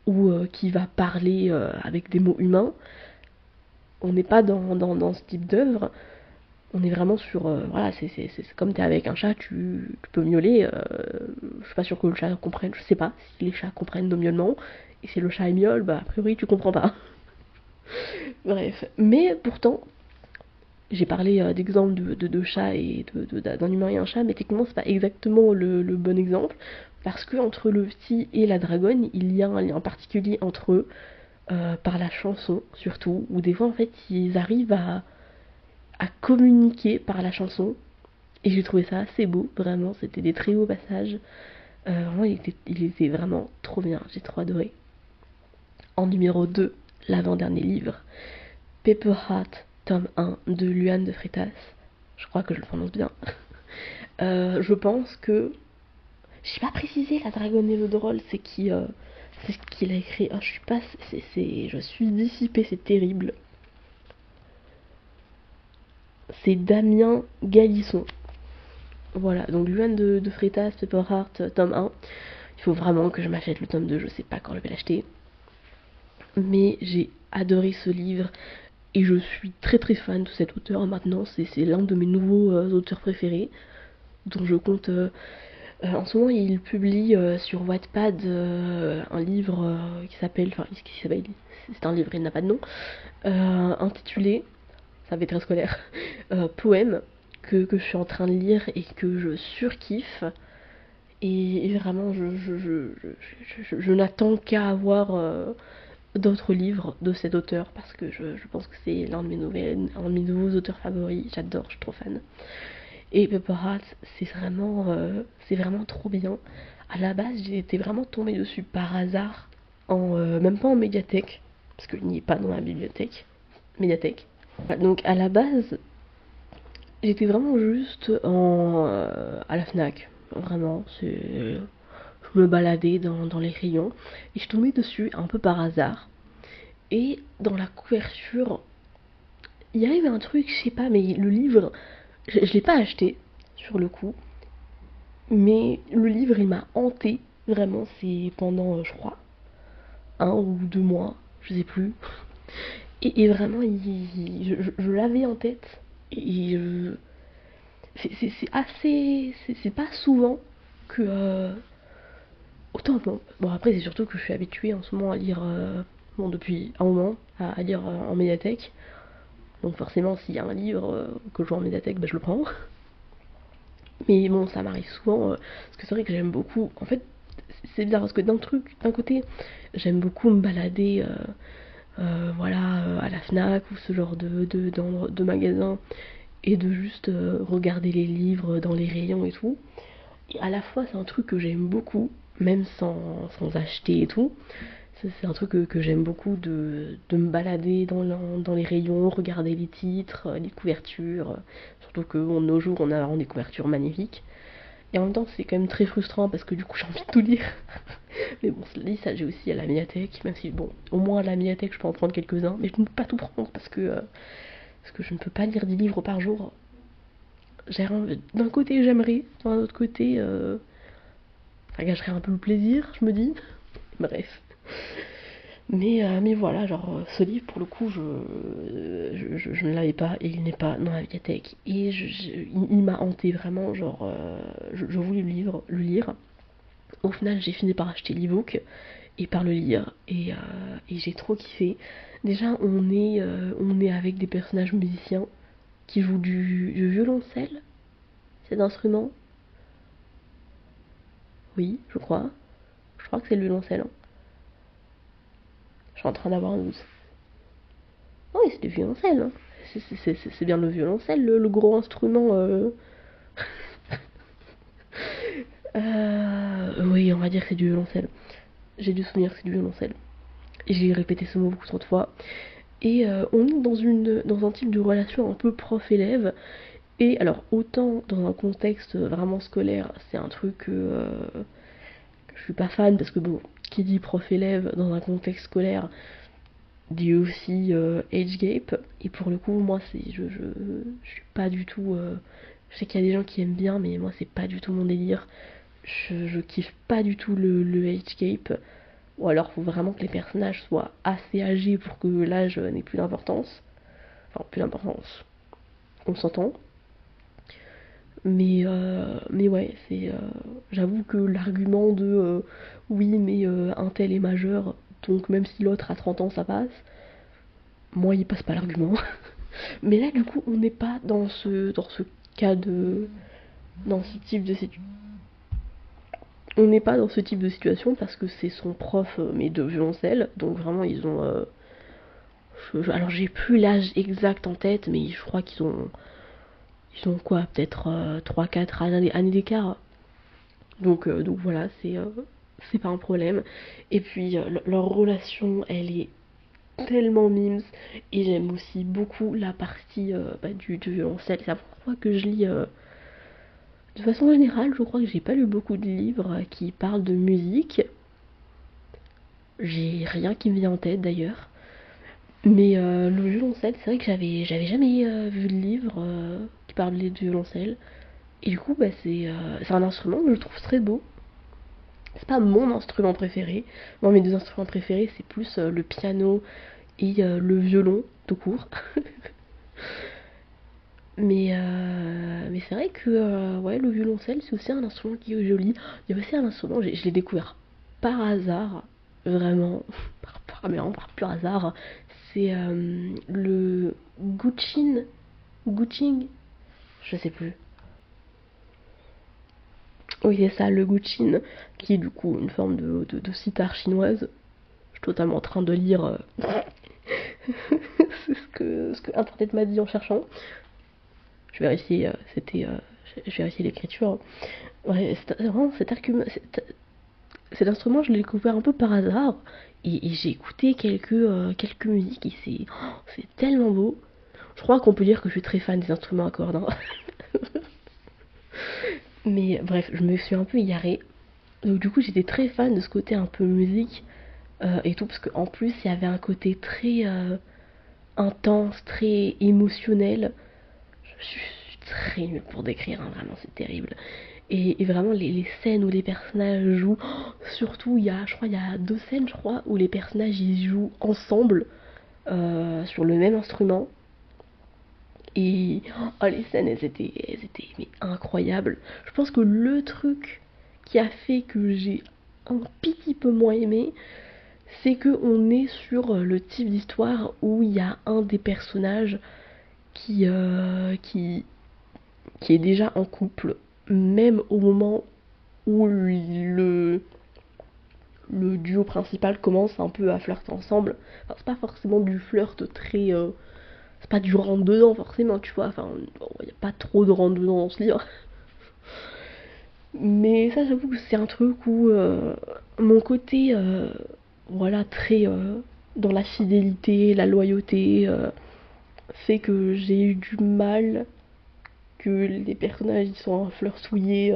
ou qui va parler avec des mots humains. On n'est pas dans ce type d'œuvre. On est vraiment sur. Voilà, c'est comme t'es avec un chat, tu peux miauler. Je suis pas sûre que le chat comprenne. Je sais pas si les chats comprennent nos miaulements. Et si le chat miaule, bah a priori tu comprends pas. Bref. Mais pourtant, j'ai parlé d'exemples de chats et d'un humain et un chat, mais techniquement c'est pas exactement le bon exemple. Parce que entre le petit et la dragonne, il y a un lien particulier entre eux. par la chanson surtout, où des fois en fait ils arrivent à communiquer par la chanson. Et j'ai trouvé ça assez beau, vraiment, c'était des très beaux passages. Vraiment, il était vraiment trop bien, j'ai trop adoré. En numéro 2, l'avant-dernier livre, Paper Heart, tome 1 de Luan de Freitas. Je crois que je le prononce bien. Je pense que... J'ai pas précisé la dragonne et le drôle, c'est ce qu'il a écrit. Oh, je suis pas... je suis dissipée, c'est terrible. C'est Damien Galisson. Voilà, donc Luan de Freitas, Paper Heart, tome 1. Il faut vraiment que je m'achète le tome 2, je sais pas quand je vais l'acheter. Mais j'ai adoré ce livre et je suis très très fan de cet auteur maintenant. C'est l'un de mes nouveaux auteurs préférés, dont je compte... en ce moment, il publie sur Wattpad un livre qui s'appelle... Enfin, c'est un livre, il n'a pas de nom. Intitulé, ça va être très scolaire, Poème, que je suis en train de lire et que je surkiffe. Et vraiment, je n'attends qu'à avoir d'autres livres de cet auteur parce que je pense que c'est un de mes nouveaux auteurs favoris. J'adore, je suis trop fan. Et Pepper Heart, c'est vraiment trop bien. À la base, j'ai été vraiment tombée dessus par hasard, même pas en médiathèque, parce qu'il n'y est pas dans la médiathèque. Donc à la base, j'étais vraiment juste à la Fnac. Vraiment, je me baladais dans les rayons et je tombais dessus un peu par hasard. Et dans la couverture, il y avait un truc, je sais pas, mais le livre, je l'ai pas acheté sur le coup, mais le livre il m'a hanté. Vraiment, c'est pendant, je crois, 1 ou 2 mois, je sais plus. Et vraiment, je l'avais en tête. Et c'est assez. C'est pas souvent que. Autant, bon, après, c'est surtout que je suis habituée en ce moment à lire. Bon, depuis un moment, à lire en médiathèque. Donc, forcément, s'il y a un livre que je vois en médiathèque, bah, je le prends. Mais bon, ça m'arrive souvent. Parce que c'est vrai que j'aime beaucoup. En fait, c'est bizarre parce que d'un côté, j'aime beaucoup me balader. Voilà, à la Fnac ou ce genre de magasins et de juste regarder les livres dans les rayons et tout. Et à la fois, c'est un truc que j'aime beaucoup, même sans acheter et tout. C'est un truc que j'aime beaucoup de me balader dans les rayons, regarder les titres, les couvertures. Surtout que bon, de nos jours, on a vraiment des couvertures magnifiques. Et en même temps, c'est quand même très frustrant parce que du coup, j'ai envie de tout lire. Mais bon, ça, j'ai aussi à la médiathèque. Même si, bon, au moins à la médiathèque, je peux en prendre quelques-uns. Mais je ne peux pas tout prendre parce que je ne peux pas lire 10 livres par jour. D'un côté, j'aimerais. D'un autre côté, ça gâcherait un peu le plaisir, je me dis. Bref. Mais voilà, genre, ce livre, pour le coup, je ne l'avais pas et il n'est pas dans la médiathèque. Et il m'a hanté vraiment, genre, je voulais le lire. Au final, j'ai fini par acheter l'ebook et par le lire. Et j'ai trop kiffé. Déjà, on est avec des personnages musiciens qui jouent du violoncelle, cet instrument. Oui, je crois. Je crois que c'est le violoncelle, hein. Je suis en train d'avoir un doute. Oh oui, c'est du violoncelle, hein. C'est bien le violoncelle, le gros instrument. Oui, on va dire que c'est du violoncelle. J'ai dû souvenir que c'est du violoncelle. Et j'ai répété ce mot beaucoup trop de fois. Et on est dans un type de relation un peu prof-élève. Et alors, autant dans un contexte vraiment scolaire, c'est un truc que je suis pas fan, parce que bon, qui dit prof-élève dans un contexte scolaire dit aussi age gap. Et pour le coup, moi, je suis pas du tout. Je sais qu'il y a des gens qui aiment bien, mais moi, c'est pas du tout mon délire. Je kiffe pas du tout le age gap. Ou alors, faut vraiment que les personnages soient assez âgés pour que l'âge n'ait plus d'importance. Enfin, plus d'importance. On s'entend. Mais ouais, j'avoue que l'argument de oui, mais un tel est majeur, donc même si l'autre a 30 ans, ça passe. Moi, il passe pas l'argument. Mais là, du coup, on n'est pas dans ce cas de. Dans ce type de situation. on n'est pas dans ce type de situation parce que c'est son prof, mais de violoncelle, donc vraiment ils ont... alors j'ai plus l'âge exact en tête, mais je crois ils ont quoi, peut-être 3-4 années d'écart. Donc voilà, c'est pas un problème. Et puis leur relation, elle est tellement mimes. Et j'aime aussi beaucoup la partie du violoncelle. C'est la première fois que je lis. De façon générale, je crois que j'ai pas lu beaucoup de livres qui parlent de musique. J'ai rien qui me vient en tête d'ailleurs. Mais le violoncelle, c'est vrai que j'avais jamais vu de livre qui parlait de violoncelle. Et du coup, c'est un instrument que je trouve très beau. C'est pas mon instrument préféré. Moi, mes deux instruments préférés, c'est plus le piano et le violon, tout court. Mais c'est vrai que ouais, le violoncelle, c'est aussi un instrument qui est joli. Il y a aussi un instrument, je l'ai découvert par hasard, vraiment, par pur hasard. C'est le Guqin, je sais plus. Oui, c'est ça, le Guqin, qui est du coup une forme de sitar chinoise. Je suis totalement en train de lire c'est ce que Internet m'a dit en cherchant. Je vérifie, je vérifie l'écriture. Ouais, vraiment cet instrument, je l'ai découvert un peu par hasard. Et j'ai écouté quelques musiques et c'est tellement beau. Je crois qu'on peut dire que je suis très fan des instruments à cordes, hein. Mais bref, je me suis un peu égarée. Donc du coup, j'étais très fan de ce côté un peu musique et tout, parce qu'en plus, il y avait un côté très intense, très émotionnel. Je suis très nulle pour décrire, hein, vraiment, c'est terrible. Et vraiment, les scènes où les personnages jouent, surtout, il y a deux scènes, je crois, où les personnages ils jouent ensemble sur le même instrument. Et oh, les scènes, elles étaient mais incroyables. Je pense que le truc qui a fait que j'ai un petit peu moins aimé, c'est que on est sur le type d'histoire où il y a un des personnages qui, euh, qui, qui est déjà en couple, même au moment où le duo principal commence un peu à flirter ensemble. Enfin, c'est pas forcément du flirt très... c'est pas du rentre-dedans forcément, tu vois. Enfin, il n'y a pas trop de rentre-dedans dans ce livre. Mais ça, j'avoue que c'est un truc où mon côté, voilà, très dans la fidélité, la loyauté, fait que j'ai eu du mal que les personnages ils sont un fleur souillé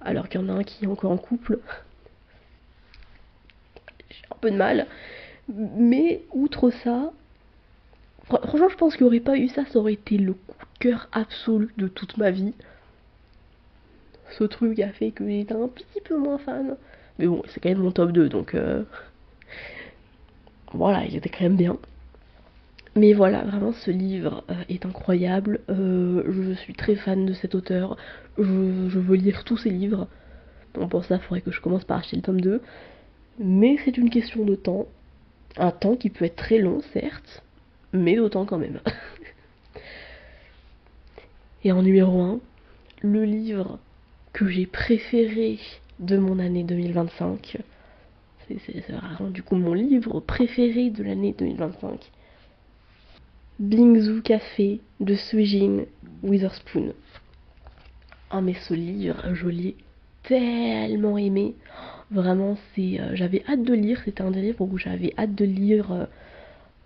alors qu'il y en a un qui est encore en couple. J'ai un peu de mal. Mais outre ça, franchement, je pense qu'il n'y aurait pas eu ça, ça aurait été le coup de cœur absolu de toute ma vie. Ce truc a fait que j'étais un petit peu moins fan. Mais bon, c'est quand même mon top 2, donc voilà, il était quand même bien. Mais voilà, vraiment ce livre est incroyable. Je suis très fan de cet auteur. Je veux lire tous ses livres. Bon, pour ça, il faudrait que je commence par acheter le tome 2. Mais c'est une question de temps. Un temps qui peut être très long, certes, mais d'autant quand même. Et en numéro 1, le livre que j'ai préféré de mon année 2025. C'est vraiment du coup mon livre préféré de l'année 2025. Bingzhou Café de Sujin Witherspoon. Ah mais ce livre, je l'ai tellement aimé. Vraiment, j'avais hâte de lire. C'était un des livres où j'avais hâte de lire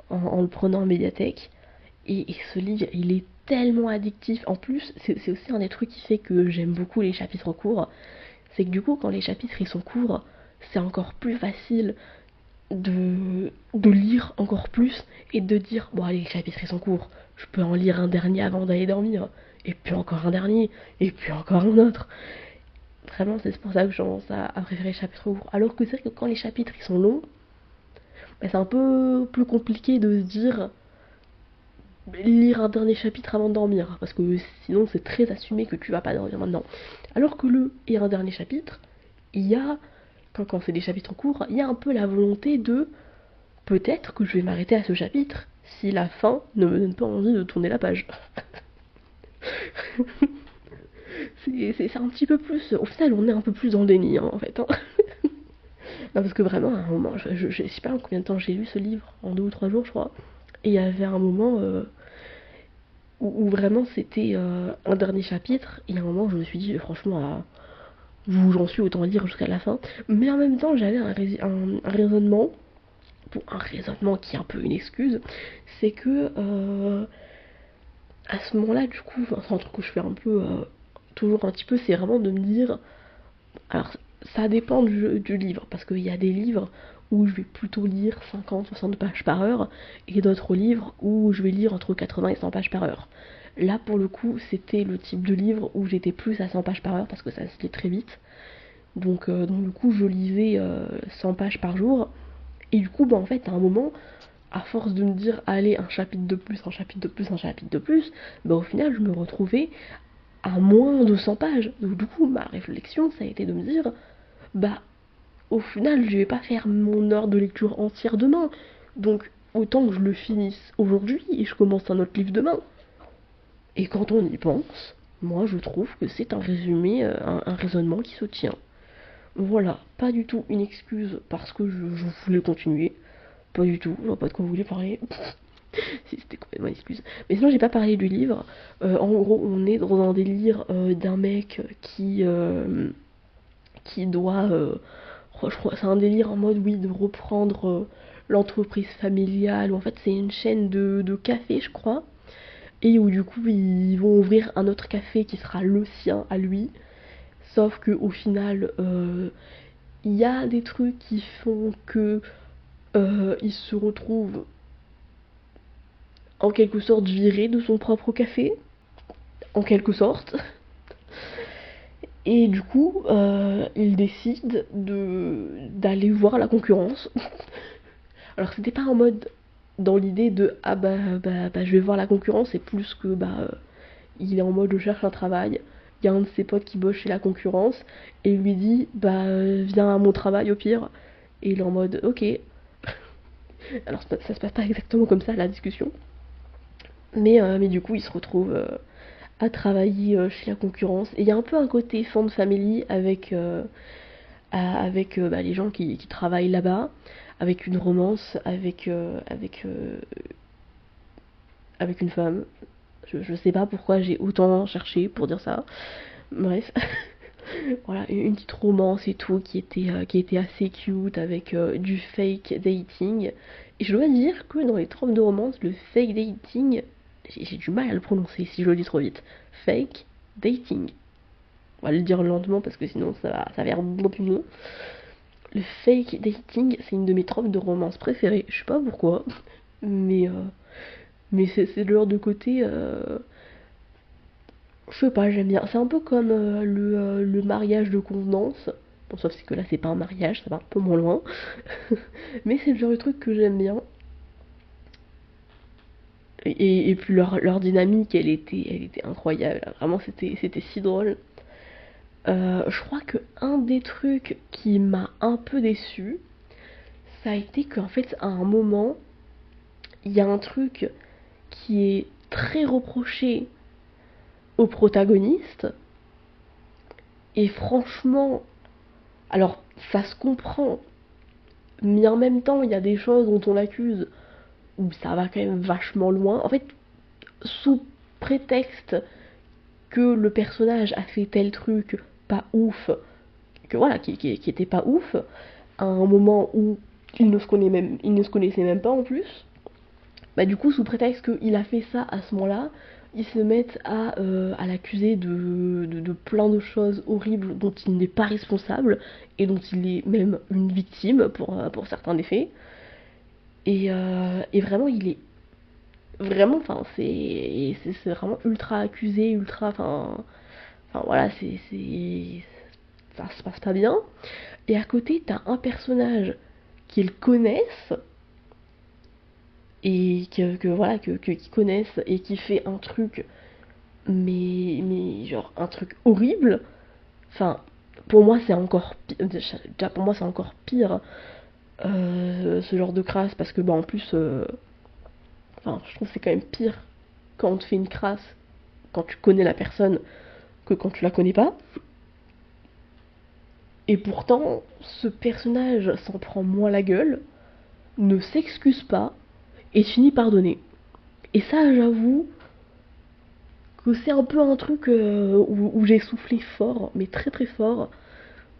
en le prenant en médiathèque. Et ce livre, il est tellement addictif. En plus, c'est aussi un des trucs qui fait que j'aime beaucoup les chapitres courts. C'est que du coup, quand les chapitres ils sont courts, c'est encore plus facile de lire encore plus et de dire bon allez les chapitres ils sont courts, je peux en lire un dernier avant d'aller dormir, et puis encore un dernier, et puis encore un autre. Vraiment c'est pour ça que je commence à préférer les chapitres courts. Alors que c'est vrai que quand les chapitres ils sont longs, bah, c'est un peu plus compliqué de se dire lire un dernier chapitre avant de dormir, parce que sinon c'est très assumé que tu vas pas dormir maintenant. Alors que le et un dernier chapitre, il y a, quand c'est des chapitres courts, il y a un peu la volonté de peut-être que je vais m'arrêter à ce chapitre si la fin ne me donne pas envie de tourner la page. C'est un petit peu plus. Au final, on est un peu plus dans le déni, hein, en fait. Hein. Non, parce que vraiment, à un moment, je sais pas en combien de temps j'ai lu ce livre, en 2 ou 3 jours, je crois. Et il y avait un moment où vraiment c'était un dernier chapitre. Et à un moment, je me suis dit, franchement, où j'en suis, autant lire jusqu'à la fin. Mais en même temps, j'avais un raisonnement, bon, un raisonnement qui est un peu une excuse, c'est que à ce moment-là, du coup, enfin, c'est un truc que je fais un peu, toujours un petit peu, c'est vraiment de me dire, alors ça dépend du livre, parce qu'il y a des livres où je vais plutôt lire 50-60 pages par heure, et d'autres livres où je vais lire entre 80 et 100 pages par heure. Là, pour le coup, c'était le type de livre où j'étais plus à 100 pages par heure, parce que ça se lit très vite. Donc du coup, je lisais 100 pages par jour, et du coup, bah, en fait, à un moment, à force de me dire, allez, un chapitre de plus, un chapitre de plus, un chapitre de plus, bah, au final, je me retrouvais à moins de 100 pages. Donc du coup, ma réflexion, ça a été de me dire, bah, au final, je vais pas faire mon heure de lecture entière demain. Donc, autant que je le finisse aujourd'hui et je commence un autre livre demain. Et quand on y pense, moi, je trouve que c'est un résumé, un raisonnement qui se tient. Voilà, pas du tout une excuse parce que je voulais continuer. Pas du tout, je vois pas de quoi vous voulez parler. Si c'était complètement une excuse. Mais sinon, j'ai pas parlé du livre. En gros, on est dans un délire d'un mec qui doit. Je crois, c'est un délire en mode, oui, de reprendre l'entreprise familiale. Ou en fait, c'est une chaîne de café, je crois. Et où du coup, ils vont ouvrir un autre café qui sera le sien à lui. Sauf que au final, il y a des trucs qui font que il se retrouve en quelque sorte viré de son propre café, en quelque sorte. Et du coup, il décide d'aller voir la concurrence. Alors c'était pas en mode dans l'idée de ah bah je vais voir la concurrence, c'est plus que il est en mode je cherche un travail. Il y a un de ses potes qui bosse chez la concurrence et il lui dit viens à mon travail au pire. Et il est en mode ok. Alors ça se passe pas exactement comme ça la discussion. Mais du coup il se retrouve à travailler chez la concurrence. Et il y a un peu un côté fan family avec les gens qui travaillent là-bas, avec une romance, avec une femme. Je sais pas pourquoi j'ai autant cherché pour dire ça. Bref. Voilà, une petite romance et tout qui était assez cute avec du fake dating. Et je dois dire que dans les tropes de romance, le fake dating, j'ai du mal à le prononcer si je le dis trop vite. Fake dating. On va le dire lentement parce que sinon ça va faire beaucoup plus long. Le fake dating, c'est une de mes tropes de romance préférées. Je sais pas pourquoi, mais, euh, mais c'est de l'ordre de côté. Je sais pas, j'aime bien. C'est un peu comme le mariage de convenance. Bon, sauf que là, c'est pas un mariage, ça va un peu moins loin. Mais c'est le genre de truc que j'aime bien. Et puis leur dynamique, elle était incroyable. Vraiment, c'était si drôle. Je crois que un des trucs qui m'a un peu déçu, ça a été qu'en fait, à un moment, il y a un truc qui est très reproché au protagoniste. Et franchement, alors ça se comprend, mais en même temps, il y a des choses dont on l'accuse où ça va quand même vachement loin. En fait, sous prétexte que le personnage a fait tel truc pas ouf, que voilà, qui était pas ouf, à un moment où il ne se connaissait même pas en plus, bah du coup, sous prétexte qu'il a fait ça à ce moment-là, ils se mettent à l'accuser de plein de choses horribles dont il n'est pas responsable et dont il est même une victime pour certains des faits. Et vraiment, il est vraiment, enfin, c'est vraiment ultra accusé, ultra, enfin voilà, ça se passe pas bien. Et à côté, t'as un personnage qu'ils connaissent et voilà qu'ils connaissent et qui fait un truc mais genre un truc horrible. Enfin, pour moi c'est encore pire, déjà pour moi c'est encore pire ce genre de crasse parce que en plus enfin je trouve que c'est quand même pire quand on te fait une crasse quand tu connais la personne que quand tu la connais pas. Et pourtant, ce personnage s'en prend moins la gueule, ne s'excuse pas, et finit par donner. Et ça, j'avoue que c'est un peu un truc où j'ai soufflé fort, mais très très fort,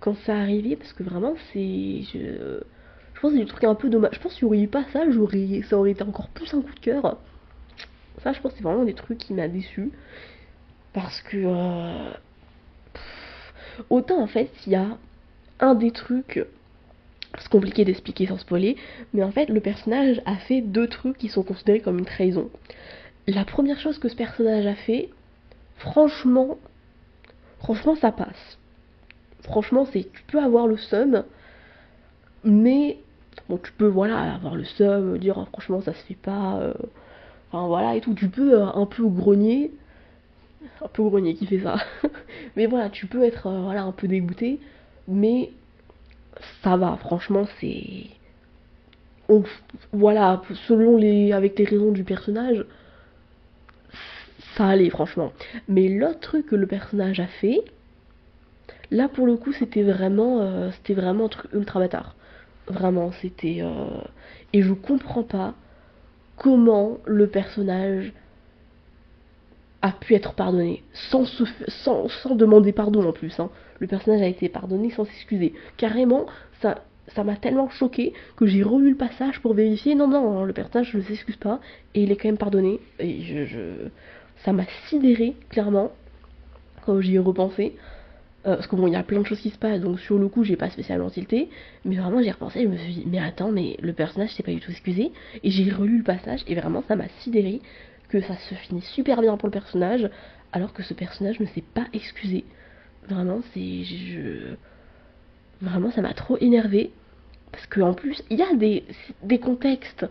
quand ça arrivait, parce que vraiment, je pense que c'est du truc un peu dommage. Je pense qu'il n'y aurait eu pas ça, ça aurait été encore plus un coup de cœur. Ça, je pense que c'est vraiment des trucs qui m'a déçu. Parce que. Autant en fait, il y a un des trucs. C'est compliqué d'expliquer sans spoiler, mais en fait, le personnage a fait deux trucs qui sont considérés comme une trahison. La première chose que ce personnage a fait, franchement, ça passe. Franchement, tu peux avoir le seum, mais bon, tu peux voilà avoir le seum, dire oh, franchement ça se fait pas, enfin voilà et tout. Tu peux un peu grogner qui fait ça. Mais voilà, tu peux être voilà un peu dégoûté, mais ça va. Franchement, on- voilà, selon avec les raisons du personnage, ça allait franchement. Mais l'autre truc que le personnage a fait, là pour le coup, c'était vraiment un truc ultra bâtard. Vraiment, et je comprends pas comment le personnage a pu être pardonné sans demander pardon en plus. Hein. Le personnage a été pardonné sans s'excuser. Carrément, ça m'a tellement choqué que j'ai relu le passage pour vérifier. Non, non, le personnage ne s'excuse pas et il est quand même pardonné. Et ça m'a sidéré clairement quand j'y ai repensé. Parce que bon, il y a plein de choses qui se passent, donc sur le coup, j'ai pas spécialement tilté. Mais vraiment, j'y ai repensé, je me suis dit, mais attends, mais le personnage s'est pas du tout excusé. Et j'ai relu le passage, et vraiment, ça m'a sidéré que ça se finit super bien pour le personnage, alors que ce personnage ne s'est pas excusé. Vraiment, Vraiment, ça m'a trop énervé. Parce qu'en plus, il y a des contextes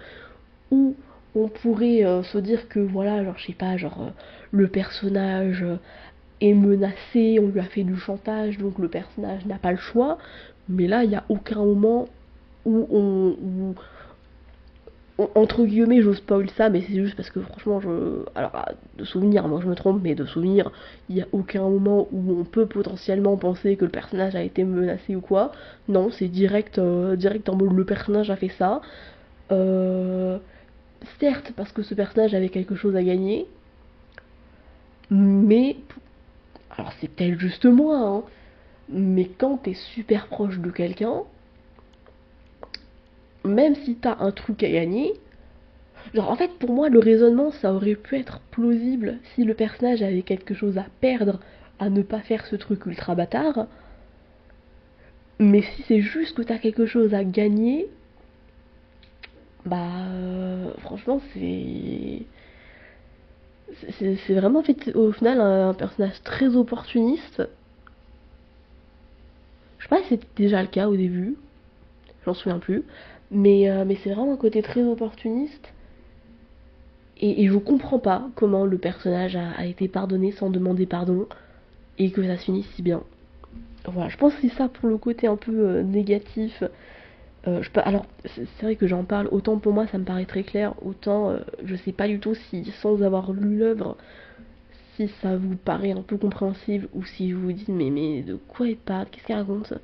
où on pourrait se dire que voilà, genre, je sais pas, genre, le personnage est menacé, on lui a fait du chantage, donc le personnage n'a pas le choix. Mais là, il n'y a aucun moment entre guillemets, je spoil ça, mais c'est juste parce que franchement, alors, de souvenir, moi je me trompe, mais de souvenir, il n'y a aucun moment où on peut potentiellement penser que le personnage a été menacé ou quoi. Non, c'est direct en mode le personnage a fait ça. Euh, Certes, parce que ce personnage avait quelque chose à gagner, mais alors c'est peut-être juste moi, hein, mais quand t'es super proche de quelqu'un, même si t'as un truc à gagner, genre en fait pour moi le raisonnement ça aurait pu être plausible si le personnage avait quelque chose à perdre à ne pas faire ce truc ultra bâtard, mais si c'est juste que t'as quelque chose à gagner, bah franchement c'est vraiment fait au final un personnage très opportuniste. Je sais pas si c'était déjà le cas au début, j'en souviens plus, mais c'est vraiment un côté très opportuniste. Et je comprends pas comment le personnage a été pardonné sans demander pardon et que ça se finisse si bien. Voilà, je pense que c'est ça pour le côté un peu négatif. Alors, c'est vrai que j'en parle, autant pour moi ça me paraît très clair, autant je sais pas du tout si, sans avoir lu l'œuvre, si ça vous paraît un peu compréhensible ou si vous vous dites mais de quoi il parle, qu'est-ce qu'il raconte.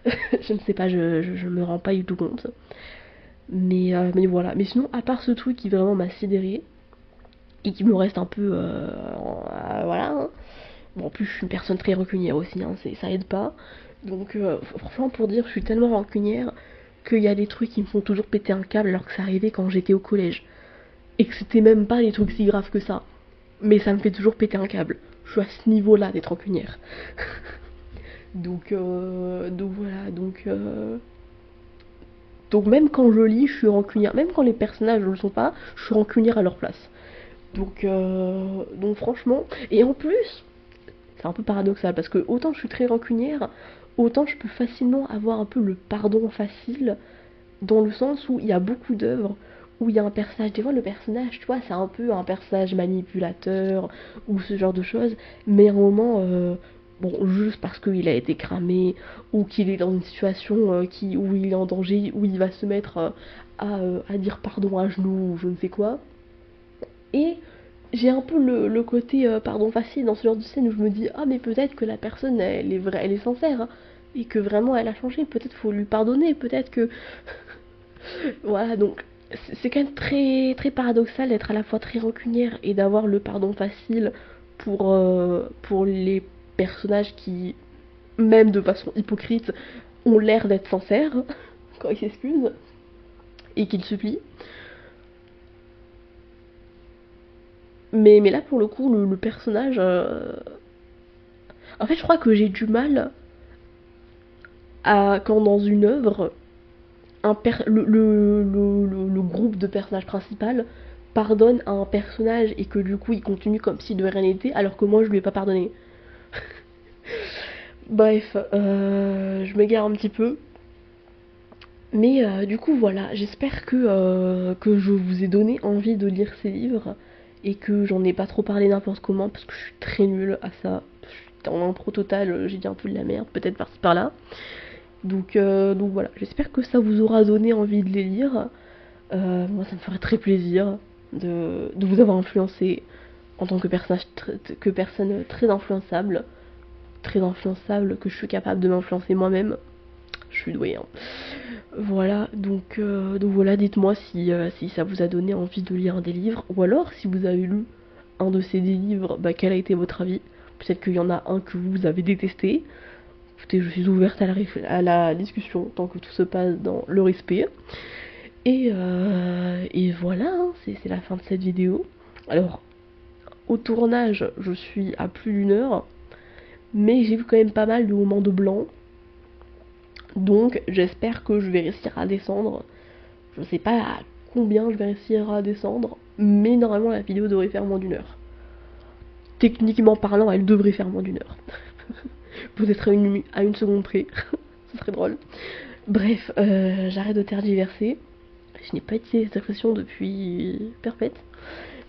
Je ne sais pas, je me rends pas du tout compte. Mais voilà, mais sinon, à part ce truc qui vraiment m'a sidéré, et qui me reste un peu. Voilà. Hein. Bon, en plus, je suis une personne très rancunière aussi, hein, ça aide pas. Donc, franchement, pour dire, je suis tellement rancunière qu'il y a des trucs qui me font toujours péter un câble alors que ça arrivait quand j'étais au collège. Et que c'était même pas des trucs si graves que ça. Mais ça me fait toujours péter un câble. Je suis à ce niveau-là d'être rancunière. Donc voilà, donc même quand je lis, je suis rancunière. Même quand les personnages ne le sont pas, je suis rancunière à leur place. Donc franchement, et en plus, c'est un peu paradoxal parce que autant je suis très rancunière, autant je peux facilement avoir un peu le pardon facile, dans le sens où il y a beaucoup d'œuvres où il y a un personnage, des fois le personnage, tu vois, c'est un peu un personnage manipulateur ou ce genre de choses, mais à un moment, bon, juste parce qu'il a été cramé ou qu'il est dans une situation où il est en danger, où il va se mettre à dire pardon à genoux ou je ne sais quoi, et j'ai un peu le côté pardon facile dans ce genre de scène où je me dis ah mais peut-être que la personne elle est vraie, elle est sincère hein, et que vraiment elle a changé, peut-être faut lui pardonner, peut-être que voilà donc c'est quand même très très paradoxal d'être à la fois très rancunière et d'avoir le pardon facile pour les personnages qui même de façon hypocrite ont l'air d'être sincères quand ils s'excusent et qu'ils supplient. Mais là, pour le coup, le personnage. En fait, je crois que j'ai du mal à. Quand dans une œuvre, le groupe de personnages principal pardonne à un personnage et que du coup il continue comme si de rien n'était, alors que moi je lui ai pas pardonné. Bref, je m'égare un petit peu. Mais du coup, voilà, j'espère que je vous ai donné envie de lire ces livres et que j'en ai pas trop parlé n'importe comment parce que je suis très nulle à ça. En impro total, j'ai dit un peu de la merde, peut-être par-ci par-là. Donc voilà, j'espère que ça vous aura donné envie de les lire. Moi, ça me ferait très plaisir de vous avoir influencé en tant que, que personne très influençable, que je suis capable de m'influencer moi-même. Je suis douée, hein. Voilà, donc voilà, dites-moi si ça vous a donné envie de lire un des livres, ou alors si vous avez lu un de ces des livres, bah, quel a été votre avis. Peut-être qu'il y en a un que vous avez détesté. Écoutez, je suis ouverte à la discussion tant que tout se passe dans le respect. Et voilà, hein, c'est la fin de cette vidéo. Alors, au tournage, je suis à plus d'une heure, mais j'ai vu quand même pas mal de moments de blanc. Donc, j'espère que je vais réussir à descendre. Je sais pas à combien je vais réussir à descendre, mais normalement la vidéo devrait faire moins d'une heure. Techniquement parlant, elle devrait faire moins d'une heure. Peut-être à une seconde près. Ce serait drôle. Bref, j'arrête de tergiverser. Je n'ai pas utilisé cette expression depuis perpète.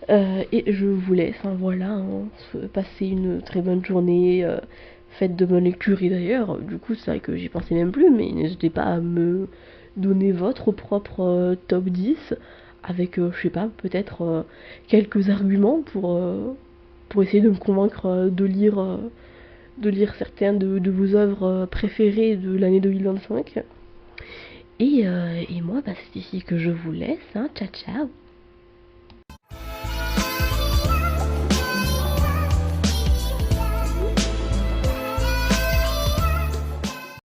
Et je vous laisse, hein, voilà, hein, passer une très bonne journée, faites de bonnes lectures et d'ailleurs, du coup c'est vrai que j'y pensais même plus, mais n'hésitez pas à me donner votre propre top 10 avec, je sais pas, peut-être quelques arguments pour essayer de me convaincre de lire certaines de vos œuvres préférées de l'année 2025. Et moi, bah, c'est ici que je vous laisse, hein, ciao ciao.